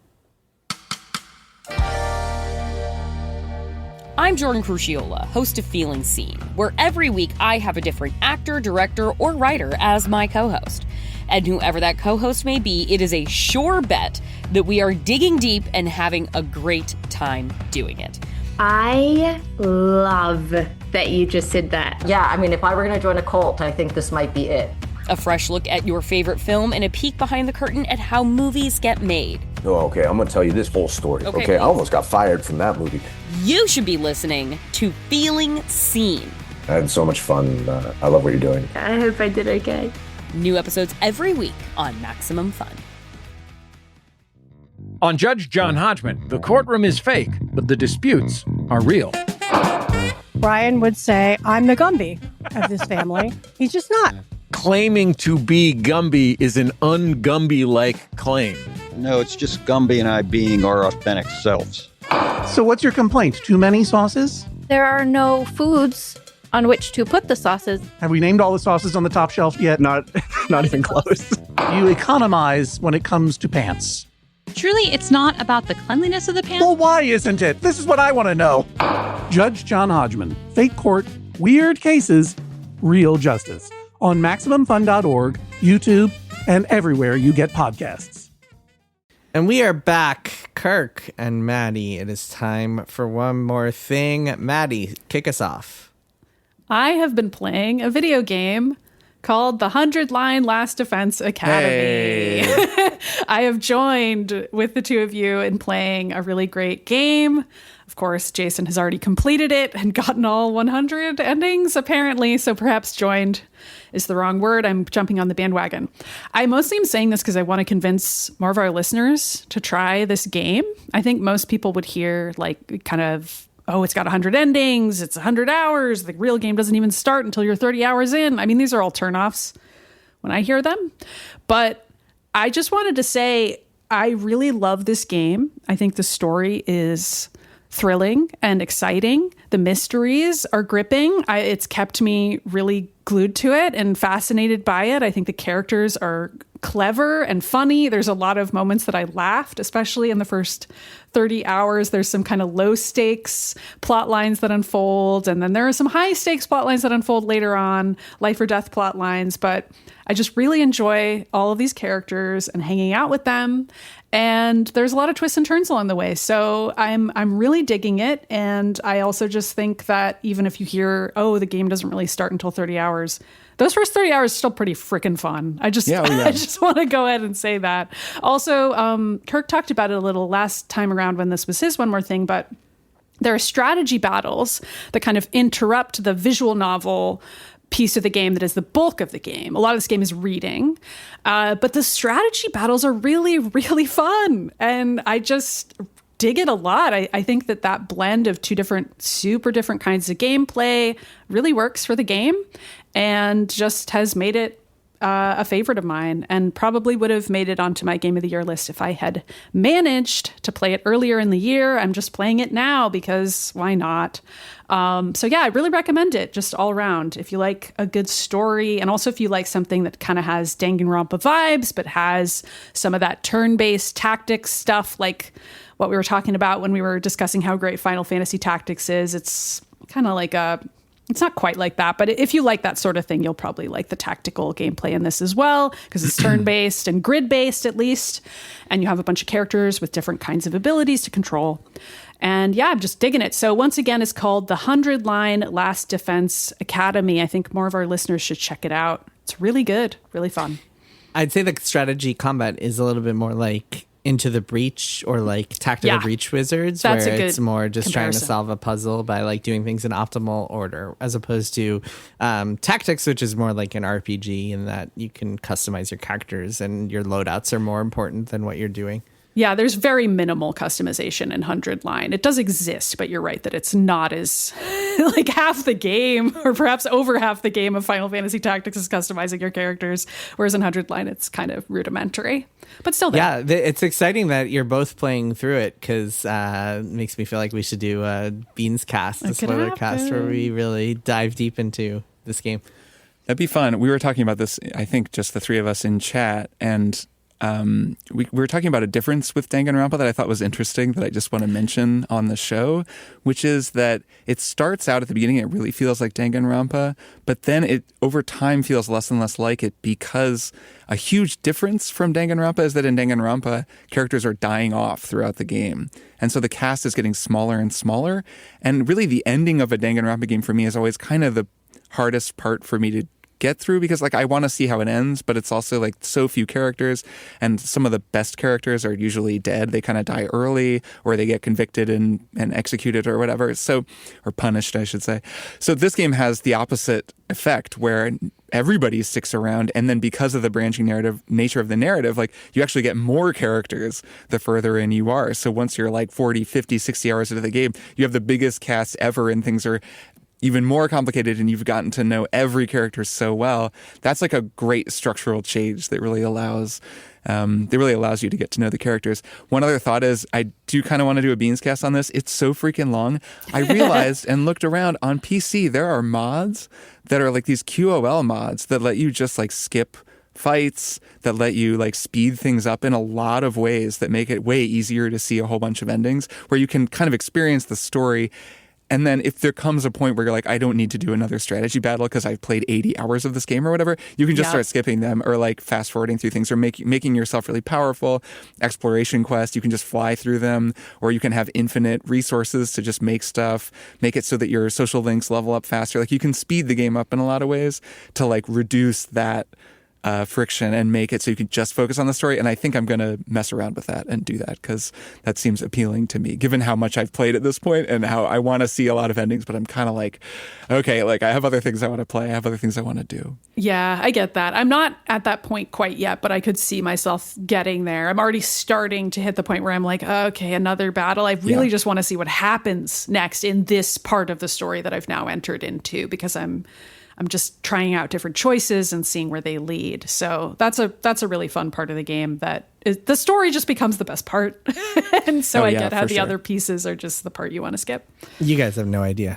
E: I'm Jordan Crucchiola, host of Feeling Seen, where every week I have a different actor, director, or writer as my co-host. And whoever that co-host may be, it is a sure bet that we are digging deep and having a great time doing it.
F: I love that you just said that.
G: Yeah, I mean, if I were going to join a cult, I think this might be it.
E: A fresh look at your favorite film and a peek behind the curtain at how movies get made.
H: Oh, okay, I'm gonna tell you this whole story.
E: Okay,
H: Okay, I
E: please.
H: almost got fired from that movie.
E: You should be listening to Feeling Seen.
H: I had so much fun. I love what you're doing.
F: I hope I did okay.
E: New episodes every week on Maximum Fun.
I: On Judge John Hodgman, the courtroom is fake, but the disputes are real.
J: Brian would say, I'm the Gumby of this family. He's just not.
I: Claiming to be Gumby is an un-Gumby-like claim.
K: No, it's just Gumby and I being our authentic selves.
L: So what's your complaint? Too many sauces?
M: There are no foods on which to put the sauces.
L: Have we named all the sauces on the top shelf yet? Not even close. You economize when it comes to pants.
N: Truly, it's not about the cleanliness of the pants.
L: Well, why isn't it? This is what I want to know. Judge John Hodgman, Fake Court, Weird Cases, Real Justice. On MaximumFun.org, YouTube, and everywhere you get podcasts.
B: And we are back, Kirk and Maddy. It is time for one more thing. Maddy, kick us off.
D: I have been playing a video game called the 100-Line Last Defense Academy.
C: Hey.
D: I have joined with the two of you in playing a really great game. Of course, Jason has already completed it and gotten all 100 endings, apparently, so perhaps joined is the wrong word. I'm jumping on the bandwagon. I mostly am saying this because I want to convince more of our listeners to try this game. I think most people would hear, like, kind of, oh, it's got 100 endings, it's 100 hours, the real game doesn't even start until you're 30 hours in. I mean, these are all turnoffs when I hear them. But I just wanted to say, I really love this game. I think the story is thrilling and exciting. The mysteries are gripping. It's kept me really glued to it and fascinated by it. I think the characters are clever and funny. There's a lot of moments that I laughed, especially in the first 30 hours. There's some kind of low stakes plot lines that unfold. And then there are some high stakes plot lines that unfold later on, life or death plot lines. But I just really enjoy all of these characters and hanging out with them. And there's a lot of twists and turns along the way. So I'm really digging it. And I also just think that even if you hear, oh, the game doesn't really start until 30 hours, those first 30 hours are still pretty freaking fun. I just want to go ahead and say that. Also, Kirk talked about it a little last time around when this was his One More Thing, but there are strategy battles that kind of interrupt the visual novel piece of the game that is the bulk of the game. A lot of this game is reading, but the strategy battles are really, really fun. And I just dig it a lot. I think that blend of two super different kinds of gameplay really works for the game and just has made it a favorite of mine, and probably would have made it onto my Game of the Year list if I had managed to play it earlier in the year. I'm just playing it now because why not? So yeah, I really recommend it just all around. If you like a good story, and also if you like something that kind of has Danganronpa vibes, but has some of that turn-based tactics stuff, like what we were talking about when we were discussing how great Final Fantasy Tactics is. It's kind of like it's not quite like that, but if you like that sort of thing, you'll probably like the tactical gameplay in this as well, because it's turn-based and grid-based at least, and you have a bunch of characters with different kinds of abilities to control. And yeah, I'm just digging it. So once again, it's called the 100-Line Last Defense Academy. I think more of our listeners should check it out. It's really good, really fun.
B: I'd say the strategy combat is a little bit more like Into the Breach or like Tactical Breach Wizards,
D: That's
B: where it's more just trying to solve a puzzle by like doing things in optimal order, as opposed to Tactics, which is more like an RPG in that you can customize your characters and your loadouts are more important than what you're doing.
D: Yeah, there's very minimal customization in 100-Line. It does exist, but you're right that it's not as like half the game, or perhaps over half the game of Final Fantasy Tactics is customizing your characters, whereas in 100-Line it's kind of rudimentary, but still there.
B: Yeah, it's exciting that you're both playing through it, because it makes me feel like we should do a Beans cast, a spoiler cast, where we really dive deep into this game.
C: That'd be fun. We were talking about this, I think, just the three of us in chat, and we were talking about a difference with Danganronpa that I thought was interesting that I just want to mention on the show, which is that it starts out at the beginning, it really feels like Danganronpa, but then it over time feels less and less like it, because a huge difference from Danganronpa is that in Danganronpa, characters are dying off throughout the game. And so the cast is getting smaller and smaller. And really the ending of a Danganronpa game for me is always kind of the hardest part for me to get through, because like I want to see how it ends, but it's also like so few characters, and some of the best characters are usually dead. They kind of die early, or they get convicted and executed or whatever, or punished, I should say. So this game has the opposite effect, where everybody sticks around, and then because of the branching nature of the narrative, like you actually get more characters the further in you are. So once you're like 40, 50, 60 hours into the game, you have the biggest cast ever, and things are even more complicated, and you've gotten to know every character so well. That's like a great structural change that really allows you to get to know the characters. One other thought is, I do kind of want to do a Beans cast on this. It's so freaking long. I realized and looked around on PC, there are mods that are like these QOL mods that let you just like skip fights, that let you like speed things up in a lot of ways that make it way easier to see a whole bunch of endings, where you can kind of experience the story And then if there comes a point where you're like, I don't need to do another strategy battle because I've played 80 hours of this game or whatever, you can just start skipping them or like fast forwarding through things or making yourself really powerful. Exploration quests, you can just fly through them, or you can have infinite resources to just make stuff, make it so that your social links level up faster. Like you can speed the game up in a lot of ways to like reduce that friction and make it so you can just focus on the story. And I think I'm going to mess around with that and do that because that seems appealing to me, given how much I've played at this point and how I want to see a lot of endings. But I'm kind of like, okay, like I have other things I want to play. I have other things I want to do.
D: Yeah, I get that. I'm not at that point quite yet, but I could see myself getting there. I'm already starting to hit the point where I'm like, okay, another battle. I really just want to see what happens next in this part of the story that I've now entered into, because I'm just trying out different choices and seeing where they lead. So that's a really fun part of the game. The story just becomes the best part. And so I get how the other pieces are just the part you want to skip.
B: You guys have no idea.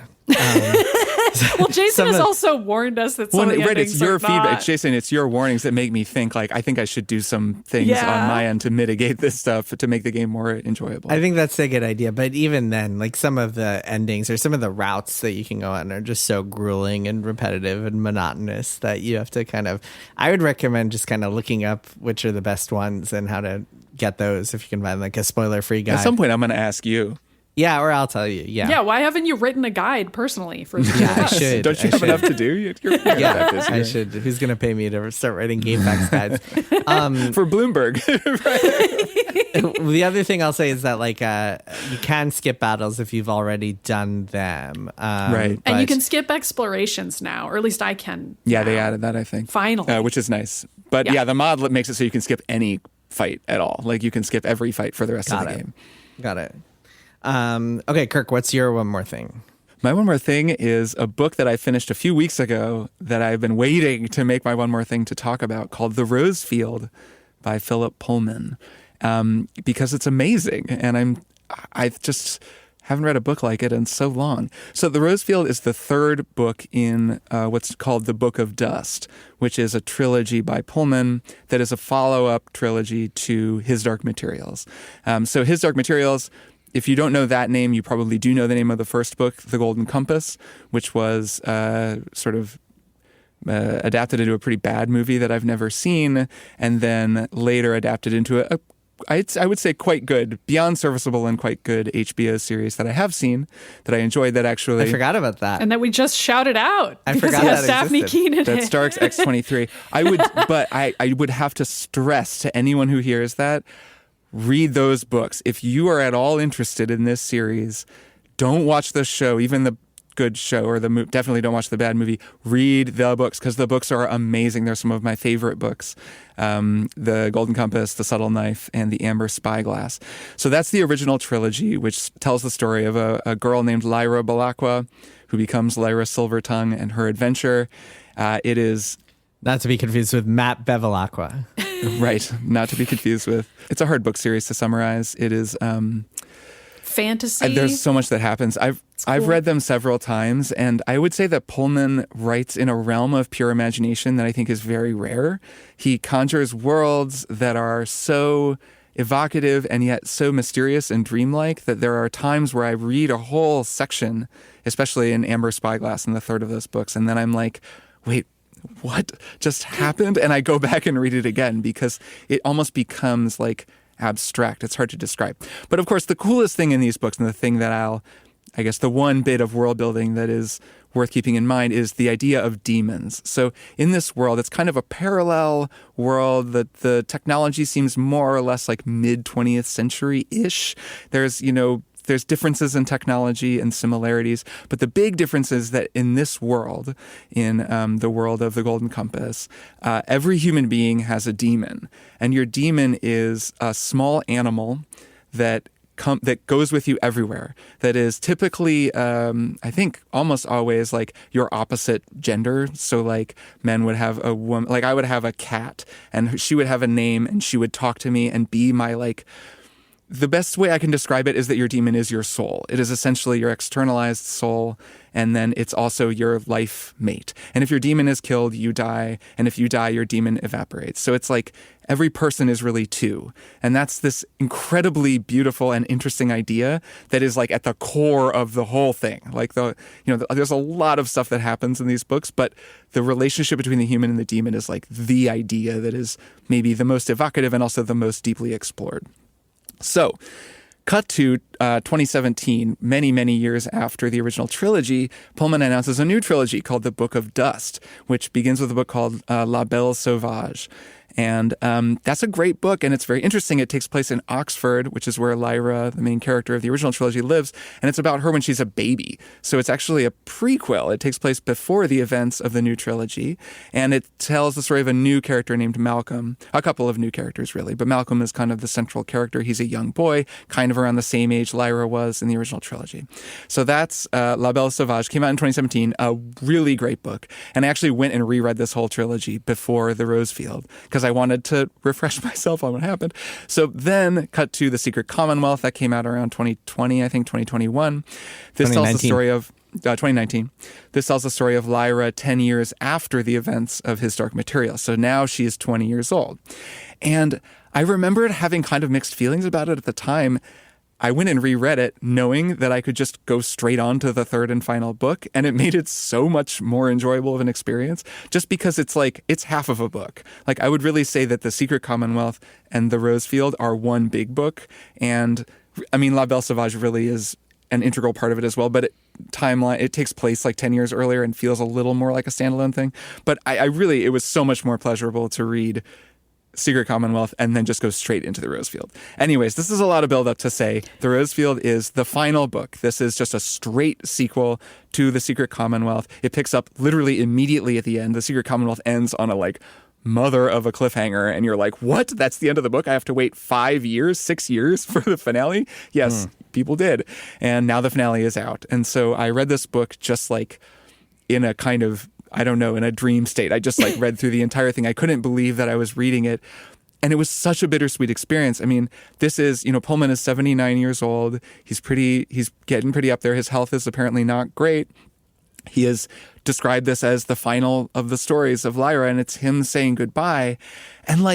D: Well, Jason has also warned us that some of the endings
C: it's your
D: are
C: feedback.
D: not...
C: It's Jason, it's your warnings that make me think like I think I should do some things on my end to mitigate this stuff to make the game more enjoyable.
B: I think that's a good idea. But even then, like some of the endings or some of the routes that you can go on are just so grueling and repetitive and monotonous that you have to I would recommend just kind of looking up which are the best ones and how to get those if you can find like a spoiler-free guide.
C: At some point, I'm going to ask you.
B: Yeah, or I'll tell you. Yeah.
D: Yeah, why haven't you written a guide personally for
B: I should.
C: Don't you have enough to do?
B: I should. Who's going to pay me to start writing game facts guides?
C: For Bloomberg.
B: The other thing I'll say is that like you can skip battles if you've already done them.
C: Right.
D: And you can skip explorations now, or at least I can.
C: Yeah, they added that, I think.
D: Finally.
C: Which is nice. But the mod makes it so you can skip any fight at all. Like you can skip every fight for the rest of the game.
B: Got it. Okay, Kirk, what's your one more thing?
C: My one more thing is a book that I finished a few weeks ago that I've been waiting to make my one more thing to talk about, called The Rose Field by Phillip Pullman, because it's amazing. And I just haven't read a book like it in so long. So The Rose Field is the third book in what's called the Book of Dust, which is a trilogy by Pullman that is a follow-up trilogy to His Dark Materials. So His Dark Materials, if you don't know that name, you probably do know the name of the first book, The Golden Compass, which was adapted into a pretty bad movie that I've never seen, and then later adapted into I would say quite good, beyond serviceable and quite good HBO series that I have seen, that I enjoyed, that actually...
B: I forgot about that.
D: And that we just shouted out.
B: I forgot that
D: Daphne
B: existed.
D: Keenan.
C: That stars X-23. I would have to stress to anyone who hears that, read those books. If you are at all interested in this series, don't watch the show, even the good show, or definitely don't watch the bad movie. Read the books, because the books are amazing. They're some of my favorite books. The Golden Compass, The Subtle Knife, and The Amber Spyglass. So that's the original trilogy, which tells the story of a girl named Lyra Belacqua, who becomes Lyra Silvertongue, and her adventure. It is...
B: Not to be confused with Matt Bevilacqua.
C: Right, not to be confused with. It's a hard book series to summarize. It is...
D: fantasy.
C: There's so much that happens. I've read them several times, and I would say that Pullman writes in a realm of pure imagination that I think is very rare. He conjures worlds that are so evocative and yet so mysterious and dreamlike that there are times where I read a whole section, especially in Amber Spyglass in the third of those books, and then I'm like, wait, what just happened? And I go back and read it again because it almost becomes like abstract. It's hard to describe. But of course, the coolest thing in these books, and the thing that the one bit of world building that is worth keeping in mind, is the idea of demons. So in this world, it's kind of a parallel world that the technology seems more or less like mid-20th century-ish. There's differences in technology and similarities, but the big difference is that in this world, in the world of the Golden Compass, every human being has a demon, and your demon is a small animal that goes with you everywhere. That is typically, I think, almost always like your opposite gender. So like men would have a woman, like I would have a cat, and she would have a name, and she would talk to me and be my like the best way I can describe it is that your demon is your soul. It is essentially your externalized soul, and then it's also your life mate. And if your demon is killed, you die, and if you die, your demon evaporates. So it's like every person is really two. And that's this incredibly beautiful and interesting idea that is like at the core of the whole thing. Like there's a lot of stuff that happens in these books, but the relationship between the human and the demon is like the idea that is maybe the most evocative and also the most deeply explored. So, cut to 2017, many, many years after the original trilogy, Pullman announces a new trilogy called The Book of Dust, which begins with a book called La Belle Sauvage. And that's a great book, and it's very interesting. It takes place in Oxford, which is where Lyra, the main character of the original trilogy, lives, and it's about her when she's a baby. So it's actually a prequel. It takes place before the events of the new trilogy, and it tells the story of a new character named Malcolm, a couple of new characters, really, but Malcolm is kind of the central character. He's a young boy, kind of around the same age Lyra was in the original trilogy. So that's La Belle Sauvage, came out in 2017, a really great book, and I actually went and reread this whole trilogy before The Rosefield, because I wanted to refresh myself on what happened. So then cut to The Secret Commonwealth. That came out around 2020, I think 2021. This tells the story of 2019. This tells the story of Lyra 10 years after the events of His Dark Material. So now she is 20 years old. And I remembered having kind of mixed feelings about it at the time. I went and reread it knowing that I could just go straight on to the third and final book, and it made it so much more enjoyable of an experience just because it's half of a book. Like, I would really say that The Secret Commonwealth and The Rosefield are one big book, and I mean, La Belle Sauvage really is an integral part of it as well, but it takes place like 10 years earlier and feels a little more like a standalone thing. But it was so much more pleasurable to read Secret Commonwealth and then just go straight into The Rosefield. Anyways, this is a lot of build up to say The Rosefield is the final book. This is just a straight sequel to The Secret Commonwealth. It picks up literally immediately at the end. The Secret Commonwealth ends on a mother of a cliffhanger, and you're like, what? That's the end of the book? I have to wait 5 years, 6 years for the finale? Yes, people did. And now the finale is out. And so I read this book just in a kind of, I don't know, in a dream state. I just read through the entire thing. I couldn't believe that I was reading it. And it was such a bittersweet experience. I mean, this is, Pullman is 79 years old. He's getting pretty up there. His health is apparently not great. He has described this as the final of the stories of Lyra, and it's him saying goodbye. And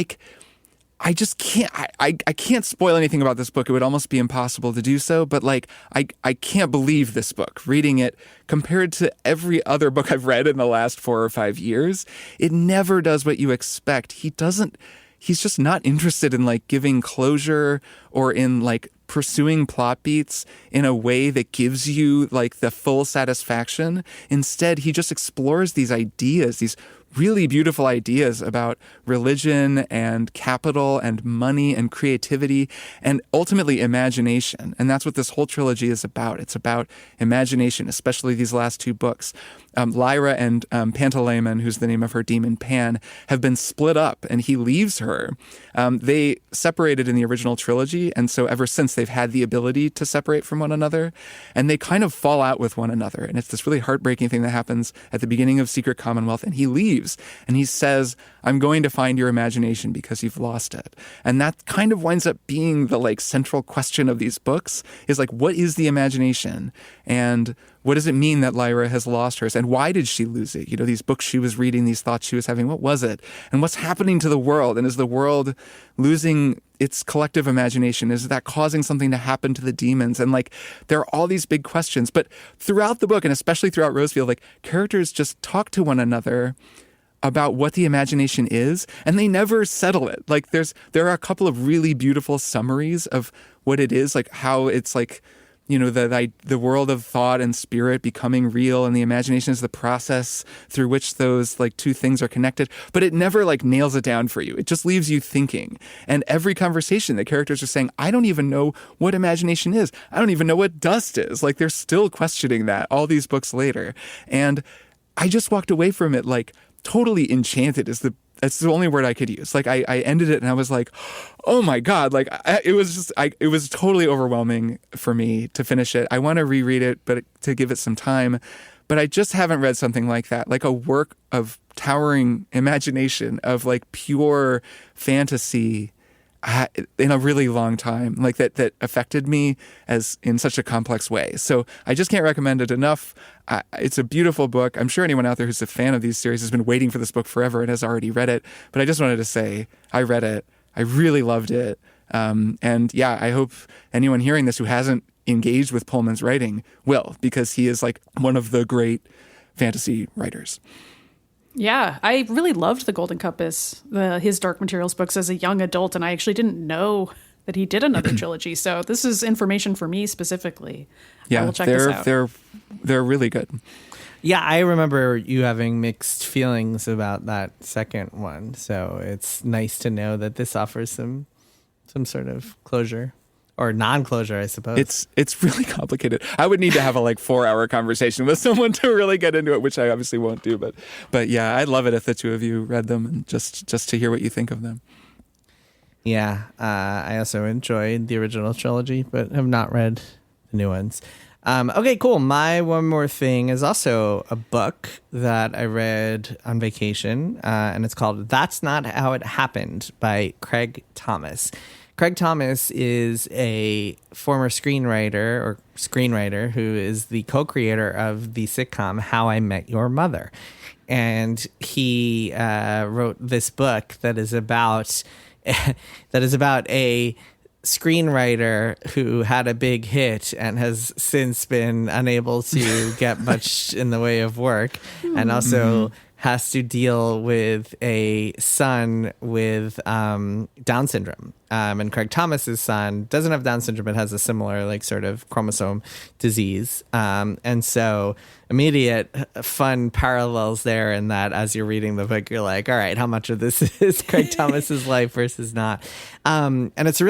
C: I just can't, I can't spoil anything about this book. It would almost be impossible to do so. But I can't believe this book. Reading it compared to every other book I've read in the last 4 or 5 years, it never does what you expect. He's just not interested in giving closure or in pursuing plot beats in a way that gives you the full satisfaction. Instead, he just explores these ideas, these really beautiful ideas about religion and capital and money and creativity and ultimately imagination. And that's what this whole trilogy is about. It's about imagination, especially these last 2 books. Lyra and Pantalaimon, who's the name of her demon Pan, have been split up, and he leaves her. They separated in the original trilogy, and so ever since they've had the ability to separate from one another, and they kind of fall out with one another. And it's this really heartbreaking thing that happens at the beginning of Secret Commonwealth, and he leaves, and he says, I'm going to find your imagination because you've lost it. And that kind of winds up being the central question of these books, is what is the imagination? And what does it mean that Lyra has lost hers? And why did she lose it? These books she was reading, these thoughts she was having, what was it? And what's happening to the world? And is the world losing its collective imagination? Is that causing something to happen to the demons? And there are all these big questions. But throughout the book, and especially throughout Rosefield, characters just talk to one another about what the imagination is, and they never settle it. There are a couple of really beautiful summaries of what it is, how it's the world of thought and spirit becoming real, and the imagination is the process through which those 2 things are connected. But it never nails it down for you. It just leaves you thinking. And every conversation, the characters are saying, I don't even know what imagination is. I don't even know what dust is. They're still questioning that all these books later. And I just walked away from it totally enchanted that's the only word I could use. I ended it and I was like, oh my God. It was totally overwhelming for me to finish it. I want to reread it, but to give it some time. But I just haven't read something like that, a work of towering imagination, of pure fantasy, in a really long time, like that affected me as in such a complex way. So I just can't recommend it enough. It's a beautiful book. I'm sure anyone out there who's a fan of these series has been waiting for this book forever and has already read it. But I just wanted to say I read it. I really loved it. And yeah, I hope anyone hearing this who hasn't engaged with Pullman's writing will, because he is like one of the great fantasy writers.
D: Yeah, I really loved The Golden Compass, his Dark Materials books as a young adult, and I actually didn't know that he did another trilogy. So this is information for me specifically. I will check this out.
C: They're really good.
B: Yeah, I remember you having mixed feelings about that second one. So it's nice to know that this offers some sort of closure. Or non-closure, I suppose.
C: It's really complicated. I would need to have a 4-hour conversation with someone to really get into it, which I obviously won't do. But yeah, I'd love it if the two of you read them and just to hear what you think of them.
B: Yeah, I also enjoyed the original trilogy, but have not read the new ones. Okay, cool. My one more thing is also a book that I read on vacation, and it's called That's Not How It Happened by Craig Thomas. Craig Thomas is a former screenwriter who is the co-creator of the sitcom How I Met Your Mother. And he wrote this book that is about a screenwriter who had a big hit and has since been unable to get much in the way of work, and also has to deal with a son with Down syndrome. And Craig Thomas's son doesn't have Down syndrome, but has a similar sort of chromosome disease. And so immediate fun parallels there in that as you're reading the book, you're like, all right, how much of this is Craig Thomas's life versus not? And it's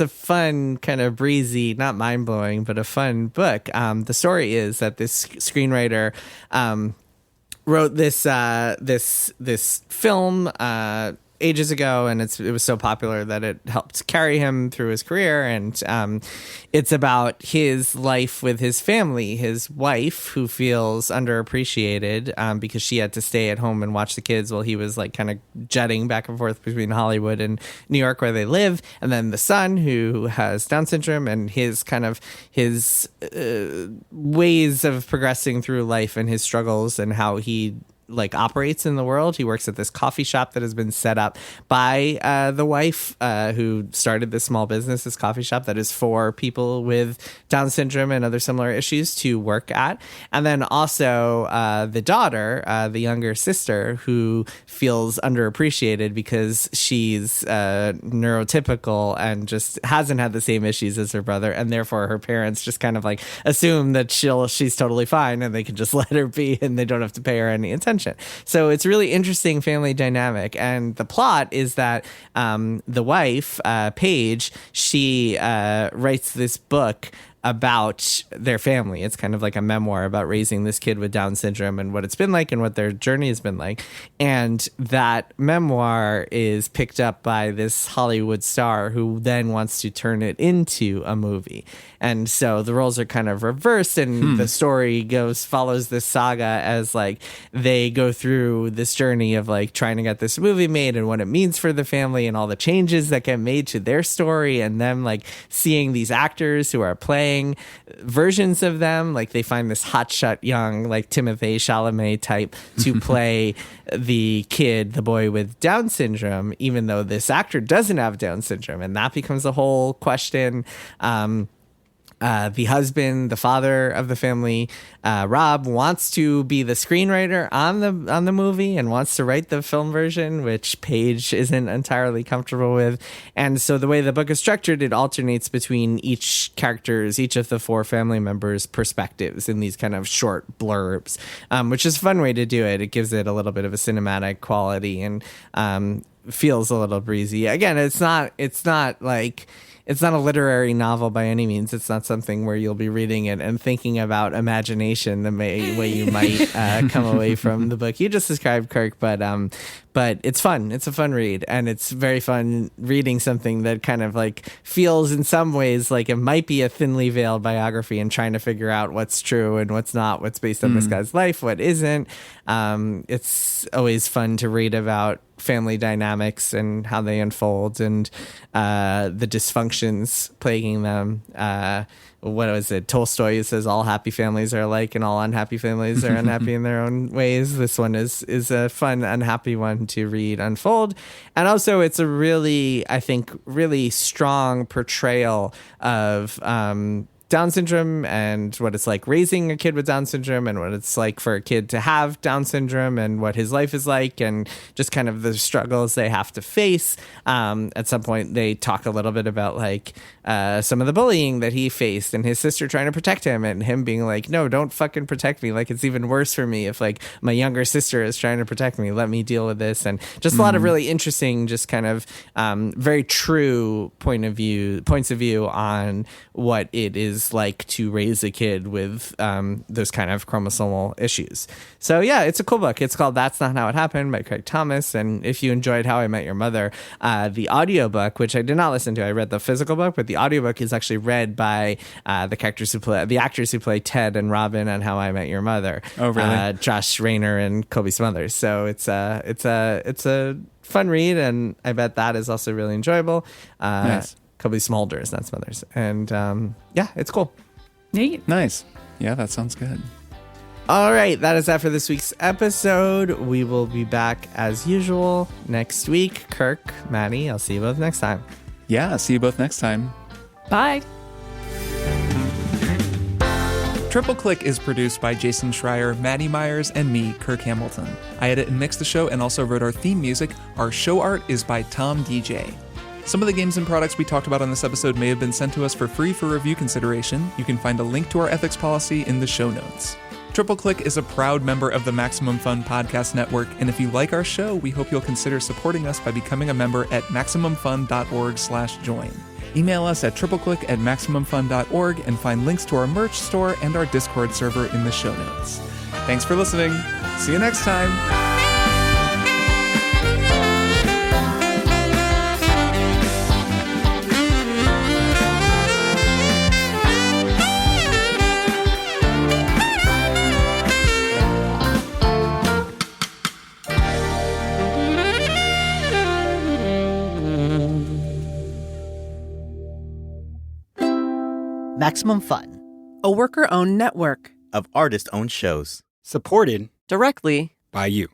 B: a fun kind of breezy, not mind blowing, but a fun book. The story is that this screenwriter, wrote this film ages ago, and it was so popular that it helped carry him through his career. And it's about his life with his family, his wife, who feels underappreciated because she had to stay at home and watch the kids while he was kind of jetting back and forth between Hollywood and New York, where they live. And then the son, who has Down syndrome, and his ways of progressing through life and his struggles and how he operates in the world. He works at this coffee shop that has been set up by the wife who started this small business, this coffee shop that is for people with Down syndrome and other similar issues to work at. And then also the daughter, the younger sister, who feels underappreciated because she's neurotypical and just hasn't had the same issues as her brother, and therefore her parents just kind of assume that she's totally fine and they can just let her be and they don't have to pay her any attention. So it's a really interesting family dynamic. And the plot is that the wife, Paige, she writes this book about their family. It's kind of like a memoir about raising this kid with Down syndrome and what it's been like and what their journey has been like. And that memoir is picked up by this Hollywood star who then wants to turn it into a movie. And so the roles are kind of reversed, and the story follows this saga as they go through this journey of trying to get this movie made and what it means for the family and all the changes that get made to their story, and them seeing these actors who are playing versions of them. They find this hotshot young Timothée Chalamet type to play the kid, the boy with Down syndrome, even though this actor doesn't have Down syndrome, and that becomes a whole question. The husband, the father of the family, Rob, wants to be the screenwriter on the movie and wants to write the film version, which Paige isn't entirely comfortable with. And so the way the book is structured, it alternates between each of the 4 family members' perspectives in these kind of short blurbs, which is a fun way to do it. It gives it a little bit of a cinematic quality and feels a little breezy. Again, it's not a literary novel by any means. It's not something where you'll be reading it and thinking about imagination the way you might come away from the book you just described, Kirk. But But it's fun. It's a fun read, and it's very fun reading something that kind of like feels in some ways like it might be a thinly veiled biography and trying to figure out what's true and what's not, what's based on this guy's life, what isn't. It's always fun to read about family dynamics and how they unfold and the dysfunctions plaguing them. What was it? Tolstoy says all happy families are alike and all unhappy families are unhappy in their own ways. This one is a fun, unhappy one to read unfold. And also it's a really, I think, really strong portrayal of Down syndrome and what it's like raising a kid with Down syndrome and what it's like for a kid to have Down syndrome and what his life is like and just kind of the struggles they have to face. At some point, they talk a little bit about like some of the bullying that he faced and his sister trying to protect him and him being like, no, don't fucking protect me. Like, it's even worse for me if like my younger sister is trying to protect me. Let me deal with this. And just a lot of really interesting, just kind of very true points of view on what it is like to raise a kid with those kind of chromosomal issues. So yeah, it's a cool book. It's called That's Not How It Happened by Craig Thomas. And if you enjoyed How I Met Your Mother, the audiobook, which I did not listen to, I read the physical book, but the audiobook is actually read by the actors who play Ted and Robin on How I Met Your Mother.
C: Oh, really?
B: Josh Rayner and Kobe Smothers. So it's a fun read, and I bet that is also really enjoyable.
C: Nice.
B: Kobe Smulders, not Smothers. And yeah, it's cool.
D: Neat.
C: Nice. Yeah, that sounds good.
B: All right, that is that for this week's episode. We will be back as usual next week. Kirk, Maddy, I'll see you both next time.
C: Yeah, see you both next time.
D: Bye.
C: Triple Click is produced by Jason Schreier, Maddy Myers, and me, Kirk Hamilton. I edit and mix the show and also wrote our theme music. Our show art is by Tom DJ. Some of the games and products we talked about on this episode may have been sent to us for free for review consideration. You can find a link to our ethics policy in the show notes. Triple Click is a proud member of the Maximum Fun Podcast Network, and if you like our show, we hope you'll consider supporting us by becoming a member at MaximumFun.org/join. Email us at tripleclick@MaximumFun.org and find links to our merch store and our Discord server in the show notes. Thanks for listening. See you next time.
O: Maximum Fun, a worker-owned network
P: of artist-owned shows.
Q: Supported
O: directly
Q: by you.